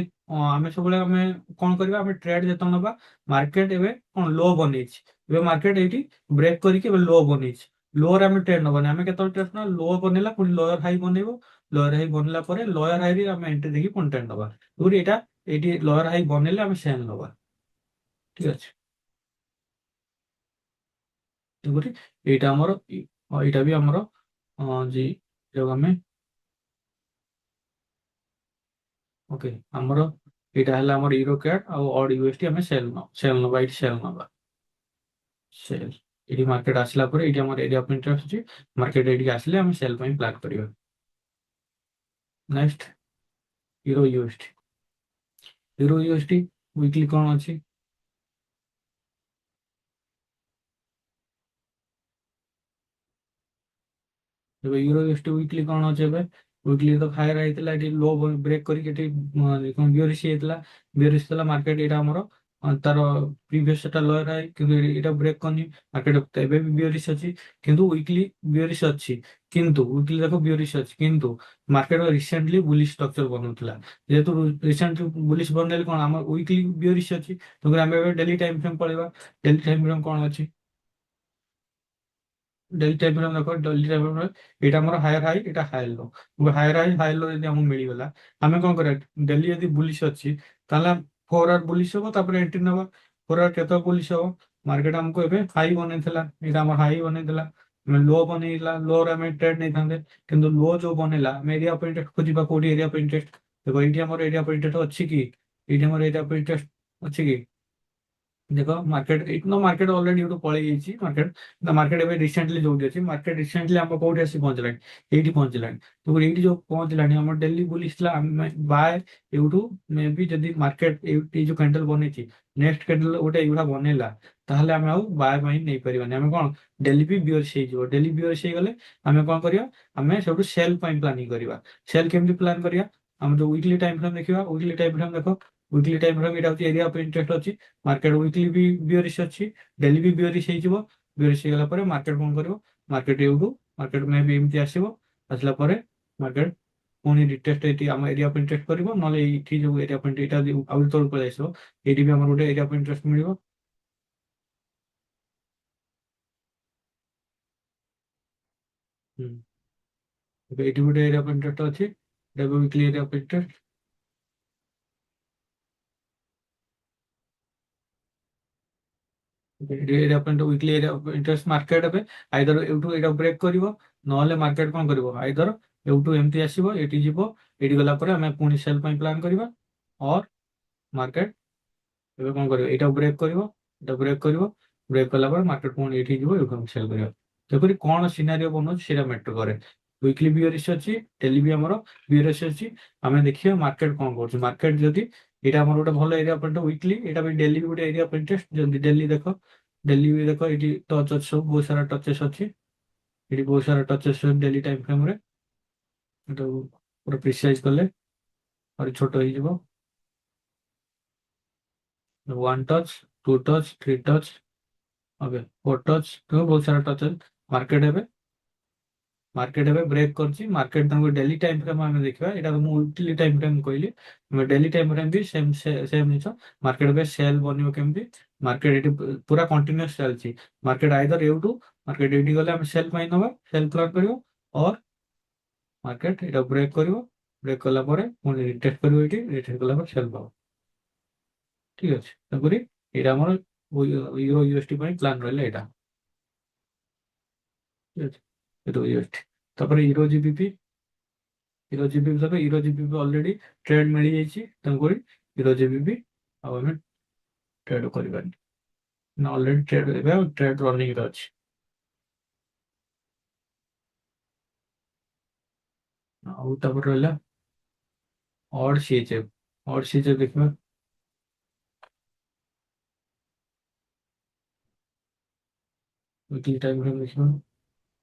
ଆମେ ସବୁବେଳେ ଆମେ କଣ କରିବା, ଆମେ ଟ୍ରେଡ ଯେତେବେଳେ ନବା, ମାର୍କେଟ ଏବେ କଣ ଲୋ ବନେଇଛି, ଏବେ ମାର୍କେଟ ଏଇଠି ବ୍ରେକ୍ କରିକି ଏବେ ଲୋ ବନେଇଛି, ଲୋରେ ଆମେ ଟ୍ରେଡ ନବାନି, ଆମେ କେତେବେଳେ ଟ୍ରେଡ ନବା, ଲୋ ବନେଇଲା ପୁଣି ଲୋୟର ହାଇ ବନେଇବ, ଲୋୟର ହାଇ ବନେଇଲା ପରେ ଲୋୟର ହାଇ ରେ ଆମେ ଏଣ୍ଟ୍ରି ଦେଇକି ପୁଣି ଟ୍ରେଡ ନବା, ପୁଣି ଏଇଟା ଏଇଠି ଲୋୟର ହାଇ ବନେଇଲେ ଆମେ ସେଲ୍ ନବା। ଠିକ ଅଛି, ତେଣୁକରି ଏଇଟା ଆମର ଏଇଟା ବି ଆମର ଯେ ଯୋଉ ଆମେ ଓକେ, ଆମର ଏଇଟା ହେଲା ଆମର ୟୁରୋ କ୍ୟାଡ୍ ଆଉ ଅଡ୍ ୟୁଏସଟି, ଆମେ ସେଲ୍ ନବା, ଏଇଠି ସେଲ୍ ନବା, ସେଲ୍। ଏଇଠି ମାର୍କେଟ ଆସିଲା ପରେ ଏଇଠି ଆମର ଏରିଆ ଅଫ୍ ଇଣ୍ଟରେଷ୍ଟ ଅଛି, ମାର୍କେଟ ଏଇଠିକି ଆସିଲେ ଆମେ ସେଲ୍ ପାଇଁ ପ୍ଲାନ୍ କରିବା। Next euro UST, euro UST weekly କଣ ଅଛି, ଏବେ ୟୁରୋ ୟୁଏସଟି ୱିକଲି କଣ ଅଛି, ଏବେ ୱିକଲି ତ ହାୟର ହେଇଥିଲା, ଏଠି ଲୋ ବ୍ରେକ୍ କରିକି ଏଠି କଣ ବିୟରିଶ ହେଇଥିଲା, ବିୟରିଶ ଥିଲା ମାର୍କେଟ, ଏଇଟା ଆମର ତାର ପ୍ରିଭିୟସ ସେଟା ଲୋୟର ହାଇ, କିନ୍ତୁ ଏଇଟା ବ୍ରେକ୍ କରିନି, ମାର୍କେଟ ଏବେ ବି ବିୟରିଶ ଅଛି, କିନ୍ତୁ ୱିକଲି ବିୟରିଶ ଅଛି, କିନ୍ତୁ ୱିକଲି ଦେଖ ବିୟରିଶ ଅଛି, କିନ୍ତୁ ମାର୍କେଟ ରିସେଣ୍ଟଲି ବୁଲିଶ ଷ୍ଟ୍ରକ୍ଚର ବନଉଥିଲା, ଯେହେତୁ ରିସେଣ୍ଟଲି ବୁଲିଶ ବନେଇଲେ କଣ, ଆମର ୱିକଲି ବିୟରିଶ ଅଛି, ତେଣୁ ଆମେ ଏବେ ଡେଲି ଟାଇମ ଫ୍ରେମ୍ ପଳେଇବା। ଡେଲି ଟାଇମ ଫ୍ରେମ୍ କଣ ଅଛି, ଡେଲି ଟାଇମ ଫ୍ରେମ୍ ଦେଖ, ଡେଲି ଟାଇମ ଫ୍ରେମ୍ ଏଇଟା ଆମର ହାୟର ହାଇ, ଏଇଟା ହାୟର लो, ହାୟର ହାଇ ହାୟର लो ଯଦି ଆମକୁ ମିଳିଗଲା, ଆମେ କଣ କରିବା, ଡେଲି ଯଦି ବୁଲିଶ ଅଛି, ତାହେଲେ 4 ଆୱାର ବୁଲିଶ ହବ, ତାପରେ ଏଣ୍ଟ୍ରି ନବା। 4 ଆୱାର କେତେ ବୁଲିଶ ହବ, ମାର୍କେଟ ଆମକୁ ଏବେ ହାଇ ବନେଇଥିଲା, ଏଇଟା ଆମର ହାଇ ବନେଇଥିଲା, ଆମେ ଲୋ ବନେଇଲା, ଲୋ ରେ ଆମେ ଟ୍ରେଡ ନେଇଥାନ୍ତେ, କିନ୍ତୁ ଲୋ ଯୋଉ ବନେଇଲା, ଆମେ ଏରିଆ ଅଫ୍ ଇଣ୍ଟରେଷ୍ଟ ଖୋଜିବା, କୋଉଠି ଏରିଆ ଅଫ୍ ଇଣ୍ଟରେଷ୍ଟ, ଦେଖ ଏଇଠି ଆମର ଏରିଆ ଅଫ୍ ଇଣ୍ଟରେଷ୍ଟ ଅଛି କି, ଏଇଠି ଆମର ଏରିଆ ଅଫ୍ ଇଣ୍ଟରେଷ୍ଟ ଅଛି କି, ଦେଖ ମାର୍କେଟ ଏଇଠି ତ ମାର୍କେଟ ଅଲରେଡି ଏଠୁ ପଳେଇ ଯାଇଛି, ମାର୍କେଟ ଏବେ ରିସେଣ୍ଟଲି ଯୋଉଠି ଅଛି, ମାର୍କେଟ ରିସେଣ୍ଟଲି ଆମ କୋଉଠି ଆସି ପହଞ୍ଚିଲାଣି, ଏଇଠି ପହଞ୍ଚିଲାଣି, ତ ଏଇଠି ଯୋଉ ପହଞ୍ଚିଲାଣି, ଆମର ଡେଲି ବୁଲିଥିଲା, ଆମେ ବାୟ ଏଇଠୁ ମେ ବି ଯଦି ମାର୍କେଟ ଏଇ ଯୋଉ କ୍ୟାଣ୍ଡେଲ ବନେଇଛି, ନେକ୍ସଟ କ୍ୟାଣ୍ଡେଲ ଗୋଟେ ଏଇଗୁଡା ବନେଇଲା, ତାହେଲେ ଆମେ ଆଉ ବାୟ ପାଇଁ ନେଇପାରିବାନି, ଆମେ କଣ ଡେଲି ବି ବିୟର୍ସ ହେଇଯିବ, ଡେଲି ବିୟର୍ସ ହେଇଗଲେ ଆମେ କଣ କରିବା, ଆମେ ସେଠୁ ସେଲ୍ ପାଇଁ ପ୍ଲାନିଂ କରିବା। ସେଲ୍ କେମିତି ପ୍ଲାନ୍ କରିବା, ଆମେ ଯୋଉ ୱିକଲି ଟାଇମ ଫ୍ରେମ୍ ଦେଖିବା, ୱିକଲି ଟାଇମ ଫ୍ରେମ୍ ଦେଖ, ୱିକଲି ଟାଇମ ଫ୍ରେମ୍ ଏଇଟା ହଉଛି ଏରିଆ ଅଫ୍ ଇଣ୍ଟରେଷ୍ଟ ଅଛି, ମାର୍କେଟ ୱିକଲି ବି ବିୟରିଶ ଅଛି, ଡେଲି ବି ବିୟରିଶ ହେଇଯିବ, ବିୟରିଶ ହେଇଗଲା ପରେ ମାର୍କେଟ କଣ କରିବ, ମାର୍କେଟ ଏଇଠୁ ମାର୍କେଟ ମେ ବି ଏମିତି ଆସିବ, ଆସିଲା ପରେ ମାର୍କେଟ ପୁଣି ରିଟେଷ୍ଟ ଏଇଠି ଆମ ଏରିଆ ଅଫ୍ ଇଣ୍ଟରେଷ୍ଟ କରିବ, ନହେଲେ ଏଇଠି ଯୋଉ ଏରିଆ ଅଫ୍ ଇଣ୍ଟରେଷ୍ଟ ଏଇଟା ଆଉ ତଳକୁ ପଳେଇ ଆସିବ, ଏଇଠି ବି ଆମର ଗୋଟେ ଏରିଆ ଅଫ୍ ଇଣ୍ଟରେଷ୍ଟ ମିଳିବ। ହୁଁ, ଏବେ ଏଇଠି ଗୋଟେ ଏରିଆ ଅଫ୍ ଇଣ୍ଟରେଷ୍ଟ ଅଛି, ଏଇଟା ବି weekly area of interest, area of weekly area of interest market ଏବେ ଆଇଦର ଏଇଠୁ ଏଇଟା ବ୍ରେକ୍ କରିବ, ନହେଲେ ମାର୍କେଟ କଣ କରିବ, ଆଇଦର ଏଇଠୁ ଏମିତି ଆସିବ, ଏଇଠି ଯିବ, ଏଇଠି ଗଲା ପରେ ଆମେ ପୁଣି ସେଲ୍ ପାଇଁ ପ୍ଲାନ୍ କରିବା, ଅର୍ ମାର୍କେଟ ଏବେ କଣ କରିବ, ଏଇଟା ବ୍ରେକ୍ କରିବ, ଏଇଟା ବ୍ରେକ୍ କରିବ, ବ୍ରେକ୍ କଲା ପରେ ମାର୍କେଟ ପୁଣି ଏଇଠି ଯିବ, ଏଇଠୁ ଆମେ ସେଲ୍ କରିବା। ତେଣୁକରି କଣ ସିନାରିଓ ବନଉଛି ସେଇଟା ମ୍ୟାଟର କରେ, ୱିକଲି ବିୟରିଶ ଅଛି, ଡେଲି ବି ଆମର ବିୟରିଶ ଅଛି, ଆମେ ଦେଖିବା ମାର୍କେଟ କଣ କରୁଛି, ମାର୍କେଟ ଯଦି ଏଇଟା ଆମର ଗୋଟେ ଭଲ ଏରିଆ ପଏଣ୍ଟ ୱିକଲି, ଏଇଟା ବି ଡେଲି ବି ଗୋଟେ ଏରିଆ ପଏଣ୍ଟ, ଯଦି ଡେଲି ଦେଖ, ଡେଲି ବି ଦେଖ ଏଠି ଟଚ୍ ଅଛି, ସବୁ ବହୁତ ସାରା ଟଚେସ୍ ଅଛି, ଏଠି ବହୁତ ସାରା ଟଚେସ୍ ଡେଲି ଟାଇମ୍ ଫ୍ରେମ୍ ରେ। ଏଟାକୁ ପୁରା ପ୍ରିସାଇଜ୍ କଲେ ଆହୁରି ଛୋଟ ହେଇଯିବ। 1 touch, 2 touch, 3 touch, okay 4 touch, ତ ବହୁତ ସାରା ଟଚ୍ ଅଛି। ମାର୍କେଟ ଏବେ ମାର୍କେଟ ଏବେ ବ୍ରେକ୍ କରିଛି। ମାର୍କେଟ ତାଙ୍କୁ ଡେଲି ଟାଇମ୍ ଫ୍ରେମ୍ ଆମେ ଦେଖିବା, ଏଇଟା ମୁଁ ୱିକଲି ଟାଇମ୍ ଫ୍ରେମ୍ କହିଲି, ଡେଲି ଟାଇମ୍ ଫ୍ରେମ୍ ବି ସେମ୍ ସେମ୍ ଜିନିଷ। ମାର୍କେଟ ଏବେ ସେଲ୍ ବନିବ କେମିତି, ମାର୍କେଟ ଏଠି ପୁରା କଣ୍ଟିନ୍ୟୁସ୍ ଚାଲିଛି। ମାର୍କେଟ ଆଇଦର ଏଇଠୁ ମାର୍କେଟ ଏଇଠି ଗଲେ ଆମେ ସେଲ୍ ପାଇଁ ନବା, ସେଲ୍ ପ୍ଲାନ୍ କରିବ, ଅର୍ ମାର୍କେଟ ଏଇଟା ବ୍ରେକ୍ କରିବ, ବ୍ରେକ୍ କଲା ପରେ ପୁଣି ରିଟେଷ୍ଟ କରିବ, ଏଇଠି ରିଟେଷ୍ଟ କଲା ପରେ ସେଲ୍ ପାବ। ଠିକ ଅଛି, ତେଣୁକରି ଏଇଟା ଆମର ୟୁରୋ ୟୁଏସଟି ପାଇଁ ପ୍ଲାନ୍ ରହିଲା ଏଇଟା। ଠିକ ଅଛି, ୟୁରୋ ୟୁଏସଟି। ତାପରେ ୟୁରୋ ଜିବିପି ଦେଖ, ୟୁରୋ ଜିବିପି ଅଲରେଡି ଟ୍ରେଡ୍ ମିଳିଯାଇଛି, ତେଣୁକରି ୟୁରୋ ଜିବିପି ଆଉ ଆମେ ଟ୍ରେଡ୍ କରିବାନି ନା, ଅଲରେଡି ଟ୍ରେଡ୍ ଏବେ ଆଉ ଟ୍ରେଡ୍ ରନିଂରେ ଅଛି। ଆଉ ତାପରେ ରହିଲା ଅଡ୍ ସିଏଚଏଫ୍। ଅଡ୍ ସିଏଚଏଫ୍ ଦେଖିବା, ୱିକଲି ଟାଇମ୍ ଫ୍ରେମ୍ ଦେଖିବା।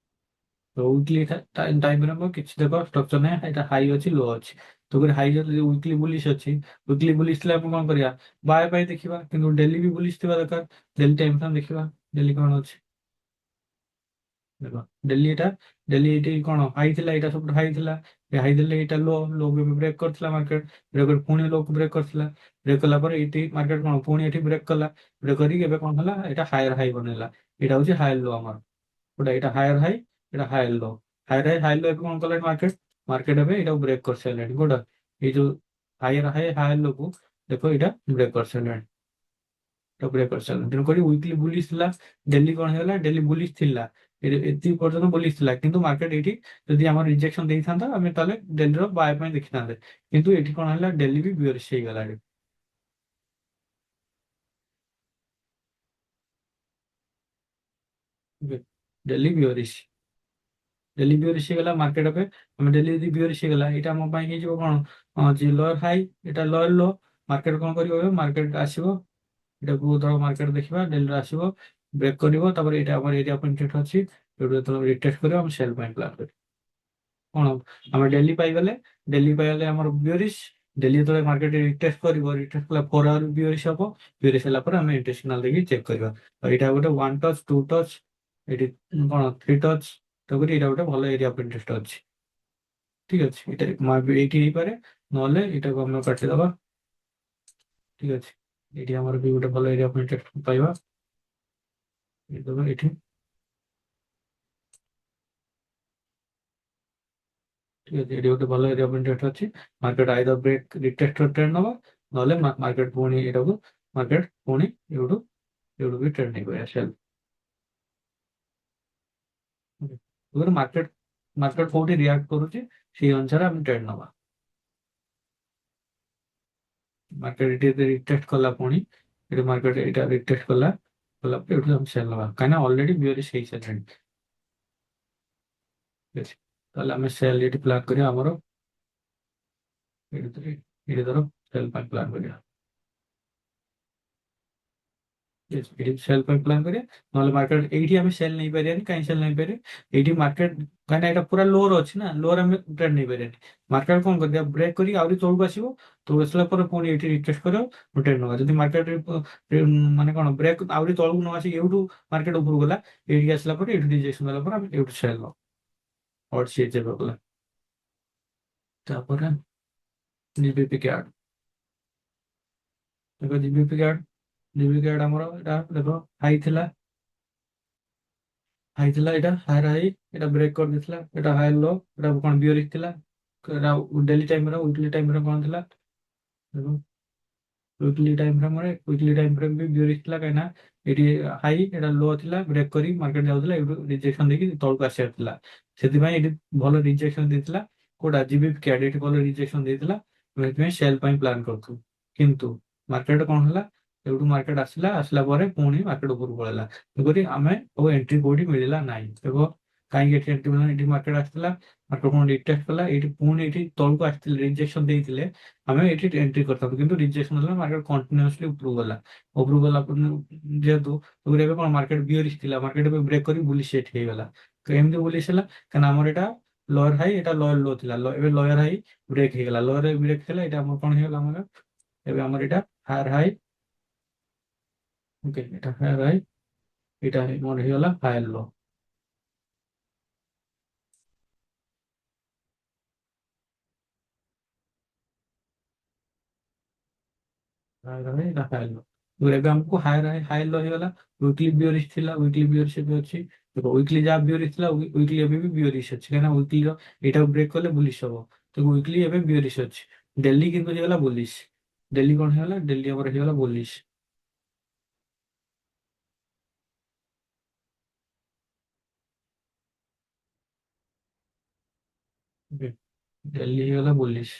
ୱିକଲି ଟାଇମ୍ ଫ୍ରେମ୍ କିଛି ଦେଖ ଷ୍ଟ୍ରକ୍ଚର ନାହିଁ, ଏଇଟା ହାଇ ଅଛି, ଲୋ ଅଛି। ତ ଗୋଟେ ହାଇ ଯଦି ୱିକଲି ବୁଲିଶ ଅଛି, ୱିକଲି ବୁଲିଶ ଥିଲେ ଆମେ କଣ କରିବା, ବାୟ ପାଇଁ ଦେଖିବା, କିନ୍ତୁ ଡେଲି ବି ବୁଲିଶ ଥିବା ଦରକାର। ଡେଲି ଟାଇମ୍ ଫ୍ରେମ୍ ଦେଖିବା, ଡେଲି କଣ ଅଛି ଦେଖ। ଡେଲି ଏଇଟା ଡେଲି ଏଇଠି କଣ ହାଇ ଥିଲା, ଏଇଟା ସବୁଠୁ ହାଇ ଥିଲା, ହାଇ ଥିଲେ ଏଇଟା लो, ଲୋ ବ୍ରେକ୍ କରିଥିଲା ମାର୍କେଟ, ବ୍ରେକ୍ କରି ପୁଣି ଲୋ କୁ ବ୍ରେକ୍ କରିଥିଲା। ବ୍ରେକ୍ କଲା ପରେ ଏଇଠି ମାର୍କେଟ କଣ ପୁଣି ଏଠି ବ୍ରେକ୍ କଲା, ବ୍ରେକ୍ କରିକି ଏବେ କଣ ହେଲା, ଏଇଟା ହାୟର ହାଇ ବନେଇଲା। ଏଇଟା ହଉଛି ହାୟର ଲୋ ଆମର, ଗୋଟେ ଏଇଟା ହାୟର ହାଇ, ଏଇଟା ହାୟର लो। ହାୟର ହାଇ ହାୟର ଲୋ ଏବେ କଣ କଲାଣି ମାର୍କେଟ, ମାର୍କେଟ ଏବେ ଏଇଟାକୁ ବ୍ରେକ୍ କରିସାରିଲାଣି। କୋଉଟା ଏଇ ଯୋଉ ହାୟର ହାଇ ହାୟର ଲୋ କୁ ଦେଖ ଏଇଟା ବ୍ରେକ୍ କରିସାରିଲାଣି, ଏଇଟା ବ୍ରେକ୍ କରିସାରିଲାଣି। ତେଣୁକରି ୱିକଲି ବୁଲିଶ ଥିଲା, ଡେଲି କଣ ହେଇଗଲା, ଡେଲି ବୁଲିଶ ଥିଲା, ଏତିକି ପର୍ଯ୍ୟନ୍ତ ବୁଲିଶ ଥିଲା, କିନ୍ତୁ ମାର୍କେଟ ଏଇଠି ଯଦି ଆମର ରିଜେକ୍ସନ ଦେଇଥାନ୍ତା ଆମେ ତାହେଲେ ଡେଲିର ବାୟ ପାଇଁ ଦେଖିଥାନ୍ତେ, କିନ୍ତୁ ଏଠି କଣ ହେଲା, ଡେଲି ବି ବିୟରିଶ ହେଇଗଲା ଏଠି। ଡେଲି ବିୟରିଶ, ଡେଲି ବିୟରିଶ ହେଇଗଲା ମାର୍କେଟ ଏବେ। ଆମେ ଡେଲି ଯଦି ବିୟରିଶ ହେଇଗଲା, ଏଇଟା ଆମ ପାଇଁ ହେଇଯିବ କଣ, ଲୋଅର ହାଇ, ଏଇଟା ଲୋଅର ଲୋ। ମାର୍କେଟ କଣ କରିବ, ଏବେ ମାର୍କେଟ ଆସିବ, ଏଇଟାକୁ ଧର ମାର୍କେଟ ଦେଖିବା, ଡେଲିରେ ଆସିବ, ବ୍ରେକ୍ କରିବ, ତାପରେ ଏଇଟା ଆମର ଏରିଆ ଅଫ୍ ଇଣ୍ଟରେଷ୍ଟ ଅଛି, ଏଇଠୁ ଯେତେବେଳେ ରିଟେଷ୍ଟ କରିବ ଆମେ ସେଲ୍ ପାଇଁ ପ୍ଲାନ୍ କରିବ। କଣ ହବ, ଆମେ ଡେଲି ପାଇଗଲେ ଆମର ବିୟରିଶ। ଡେଲି ଯେତେବେଳେ ମାର୍କେଟ ରିଟେଷ୍ଟ କରିବ, ରିଟେଷ୍ଟ କଲା 4 ଆୱାର ବିୟରିଶ ହବ। ବିୟରିଶ ହେଲା ପରେ ଆମେ ଇଣ୍ଟରନାଲ ଦେଇକି ଚେକ୍ କରିବା। ଆଉ ଏଇଟା ଗୋଟେ 1 touch, 2 touch, ଏଇଠି କଣ 3 touch, ତେଣୁକରି ଏଇଟା ଗୋଟେ ଭଲ ଏରିଆ ଅଫ୍ ଇଣ୍ଟରେଷ୍ଟ ଅଛି। ଠିକ ଅଛି, ଏଇଟା ଏଇଠି ହେଇପାରେ, ନହେଲେ ଏଇଟାକୁ ଆମେ କାଟିଦବା। ଠିକ ଅଛି, ଏଇଠି ଆମର ବି ଗୋଟେ ଭଲ ଏରିଆ ଅଫ୍ ଇଣ୍ଟରେଷ୍ଟ ପାଇବା, ଏଇଠି। ঠিক ଅଛି, ଏଠି ଗୋଟେ ଭଲ ଏରିଆ ଅଫ୍ ଇଣ୍ଟରେଷ୍ଟ ଅଛି। Market either break retest trend ନବା, ନହେଲେ ମାର୍କେଟ ପୁଣି ଏଇଟାକୁ ମାର୍କେଟ ପୁଣି ଏଇଠୁ ଏଇଠୁ ବି ଟ୍ରେଣ୍ଡ ନେଇପାରିବା ସେଲ୍। ମାର୍କେଟ ମାର୍କେଟ କୋଉଠି ରିଆକ୍ଟ କରୁଛି ସେଇ ଅନୁସାରେ ଆମେ ଟ୍ରେଣ୍ଡ ନବା। ମାର୍କେଟ ଏଠି ରିଟେଷ୍ଟ କଲା, ପୁଣି ଏଠି ମାର୍କେଟ ଏଇଟା ରିଟେଷ୍ଟ କଲା ପରେ ଏଠୁ ଆମେ ସେଲ୍ ନବା, କାହିଁକିନା ଅଲରେଡି ବିୟରିଶ ହେଇସାରିଲାଣି। ଠିକ ଅଛି, ତାହେଲେ ଆମେ ସେଲ୍ ଏଠି ପ୍ଲାନ୍ କରିବା ଆମର, ଏଠି ଧର ସେଲ୍ ପାଇଁ ପ୍ଲାନ୍ କରିବା। ଏଠି ସେଲ୍ ପାଇଁ ପ୍ଲାନ୍ କରିବା, ନହେଲେ ମାର୍କେଟ ଏଇଠି ଆମେ ସେଲ୍ ନେଇପାରିବାନି। କାହିଁ ସେଲ୍ ନେଇପାରିବା, ଏଇଠି ମାର୍କେଟ କାହିଁକିନା ଏଇଟା ପୁରା ଲୋର ଅଛି ନା, ଲୋର ଆମେ ଟ୍ରେଣ୍ଡ ନେଇପାରିବାନି। ମାର୍କେଟ କଣ କରିବା, ବ୍ରେକ୍ କରିକି ଆହୁରି ତଳକୁ ଆସିବ, ତଳକୁ ଆସିଲା ପରେ ପୁଣି ଏଇଠି ରିଟେଷ୍ଟ କରିବ, ଟ୍ରେଣ୍ଡ ନେବା। ଯଦି ମାର୍କେଟ ମାନେ କଣ ବ୍ରେକ୍ ଆହୁରି ତଳକୁ ନ ଆସିକି ଏଇଠୁ ମାର୍କେଟ ଉପରକୁ ଗଲା, ଏଇଠିକି ଆସିଲା ପରେ ଏଇଠୁ ରିଜେକ୍ସନ ଦେଲା ପରେ ଆମେ ଏଇଠୁ ସେଲ୍ ନବା, ଅଡ୍ ସିଏଚଏଫ୍ ଗଲା। ତାପରେ ଜିବିପି କ୍ୟାଡ୍ ଦେଖ, ଜିବିପି କ୍ୟାଡ୍ ଆମର ଏଇଟା ଦେଖ ହାଇ ଥିଲା, ଏଇଟା ହାୟର ହାଇ, ଏଇଟା ବ୍ରେକ୍ କରିଦେଇଥିଲା, ଏଇଟା ହାୟର ଲୋ, ଏଇଟା କଣ ବିୟରିଶ ଥିଲା। ଏଇଟା ଡେଲି ଟାଇମରେ, ୱିକଲି ଟାଇମରେ କଣ ଥିଲା, ୱିକଲି ଟାଇମ ଫ୍ରେମ୍ ବି ବିୟରିଶ ଥିଲା, କାହିଁକିନା ଏଠି ହାଇ, ଏଇଟା ଲୋ ଥିଲା, ବ୍ରେକ୍ କରି ମାର୍କେଟ ଯାଉଥିଲା, ଏଇଠୁ ରିଜେକ୍ସନ ଦେଇକି ତଳକୁ ଆସିବାର ଥିଲା। ସେଥିପାଇଁ ଏଠି ଭଲ ରିଜେକ୍ସନ ଦେଇଥିଲା, କୋଉଟା ଜିବିପି କ୍ୟାଡ୍ ଏଠି ଭଲ ରିଜେକ୍ସନ ଦେଇଥିଲା। ସେଥିପାଇଁ ସେଲ୍ ପାଇଁ ପ୍ଲାନ୍ କରୁଥିଲୁ, କିନ୍ତୁ ମାର୍କେଟ କଣ ହେଲା, ଏଇଠୁ ମାର୍କେଟ ଆସିଲା, ଆସିଲା ପରେ ପୁଣି ମାର୍କେଟ ଉପରକୁ ପଳେଇଲା, ତେଣୁକରି ଆମେ ଆଉ ଏଣ୍ଟ୍ରି କୋଉଠି ମିଳିଲା ନାହିଁ। ଦେଖ କାହିଁକି ଏଠି ଏଣ୍ଟ୍ରି ମାନେ ଏଠି ମାର୍କେଟ ଆସିଥିଲା, ମାର୍କେଟ ପୁଣି ରିଟେଷ୍ଟ କଲା, ଏଇଠି ପୁଣି ଏଠି ତଳକୁ ଆସିଥିଲେ ରିଜେକ୍ସନ ଦେଇଥିଲେ, ଆମେ ଏଠି ଏଣ୍ଟ୍ରି କରିଥାନ୍ତୁ କିନ୍ତୁ ରିଜେକ୍ସନ ହେଲା, ମାର୍କେଟ କଣ୍ଟିନ୍ୟୁଅସଲି ଉପରକୁ ଗଲା। ଉପରକୁ ଗଲା ପରେ ଯେହେତୁ ଏବେ କଣ ମାର୍କେଟ ବିୟରିଶ ଥିଲା, ମାର୍କେଟ ଏବେ ବ୍ରେକ୍ କରି ବୁଲିଶ ଏଠି ହେଇଗଲା। ତ ଏମିତି ବୁଲିଶ ହେଲା କାରଣ ଆମର ଏଟା ଲୋୟର ହାଇ, ଏଟା ଲୋୟର ଲୋ ଥିଲା, ଏବେ ଲୋୟର ହାଇ ବ୍ରେକ୍ ହେଇଗଲା, ଲୋୟର ହାଇ ବ୍ରେକ୍ ଥିଲା, ଏଟା ଆମର କଣ ହେଇଗଲା, ଆମର ଏବେ ଆମର ଏଟା ହାୟର ହାଇ, ଓକେ ଏଟା ହାୟର ହାଇ, ଏଇଟା ମୋର ହେଇଗଲା ହାୟର लो। ହାୟର ହାଇ ଏଟା ହାୟର लो, ଏବେ ଆମକୁ ହାୟର ହାଇ ହାୟର लो ହେଇଗଲା। ୱିକଲି ବିୟରିଶ ଥିଲା, ୱିକଲି ବିୟରିଶ ଏବେ ଅଛି, ଦେଖ ୱିକଲି ଯାହା ବିୟରିଶ ଥିଲା ୱିକଲି ଏବେ ବି ବିୟରିଶ ଅଛି, କାହିଁକିନା ୱିକଲିର ଏଇଟାକୁ ବ୍ରେକ୍ କଲେ ବୁଲିଶ ହବ, ତ ୱିକଲି ଏବେ ବିୟରିଶ ଅଛି। ଡେଲି କିନ୍ତୁ ହେଇଗଲା ବୁଲିଶ, ଡେଲି କଣ ହେଇଗଲା, ଡେଲି ଆମର ହେଇଗଲା ବୁଲିଶ। ଡେଲି ହେଇଗଲା ବୁଲିଶ।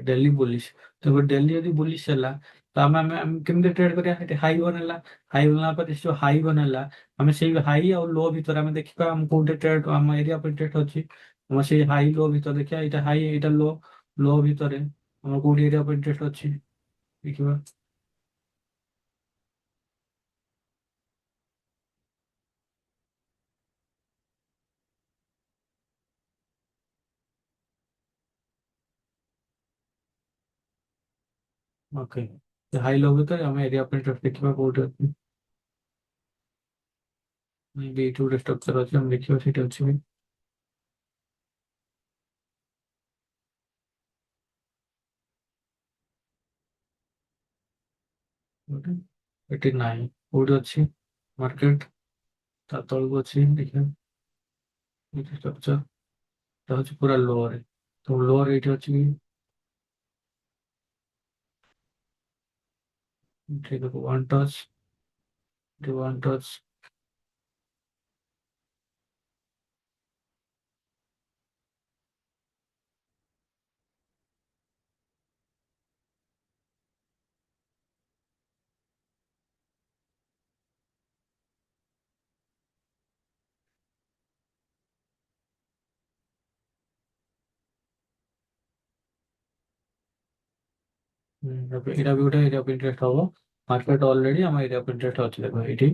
ଡେଲି ବୁଲିଶ, ତେବେ ଡେଲି ଯଦି ବୁଲିଶ ହେଲା ତ ଆମେ କେମିତି ଟ୍ରେଡ କରିବା, ଏଠି ହାଇ ବନେଇଲା, ହାଇ ବନେଇଲା ପରେ ସେ ଯୋଉ ହାଇ ବନେଇଲା, ଆମେ ସେଇ ହାଇ ଆଉ ଲୋ ଭିତରେ ଆମେ ଦେଖିବା ଆମ କୋଉଠି ଟ୍ରେଡ, ଆମ ଏରିଆ ଉପରେ ଟ୍ରେଡ ଅଛି, ଆମେ ସେଇ ହାଇ ଲୋ ଭିତରେ ଦେଖିବା, ଏଇଟା ହାଇ ଏଇଟା ଲୋ, ଲୋ ଭିତରେ ଆମର କୋଉଠି ଏରିଆ ଉପରେ ଟ୍ରେଡ ଅଛି ଦେଖିବା। ଓକେ, ହାଇ ଲୋ ଭିତରେ ଆମେ ଏରିଆ ଉପରେ ଟ୍ରେଡ ଦେଖିବା କୋଉଠି ଅଛି। ଏଇଠି ଗୋଟେ ଷ୍ଟ୍ରକ୍ଚର ଅଛି, ଆମେ ଦେଖିବା ସେଇଠି ଅଛି ବି। ଗୋଟେ ଏଠି ନାହିଁ, କୋଉଠି ଅଛି ମାର୍କେଟ, ତା ତଳକୁ ଅଛି ଦେଖିବା, ଏଠି ଷ୍ଟ୍ରକ୍ଚର ଟା ହଉଛି ପୁରା ଲୋରେ, ତ ଲୋର ଏଇଠି ଅଛି କି, ଏଠି ଦେଖ ୱାନ୍ ଟଚ୍, ଏଠି ୱାନ୍ ଟଚ୍, ଏଇଟା ବି ଗୋଟେ ଏରିଆ ଅଫ ଇଣ୍ଟରେଷ୍ଟ ହବ, ମାର୍କେଟ ଅଲରେଡି ଆମ ଏରିଆ ଅଫ ଇଣ୍ଟରେଷ୍ଟ ଅଛି, ଦେଖ ଏଠି,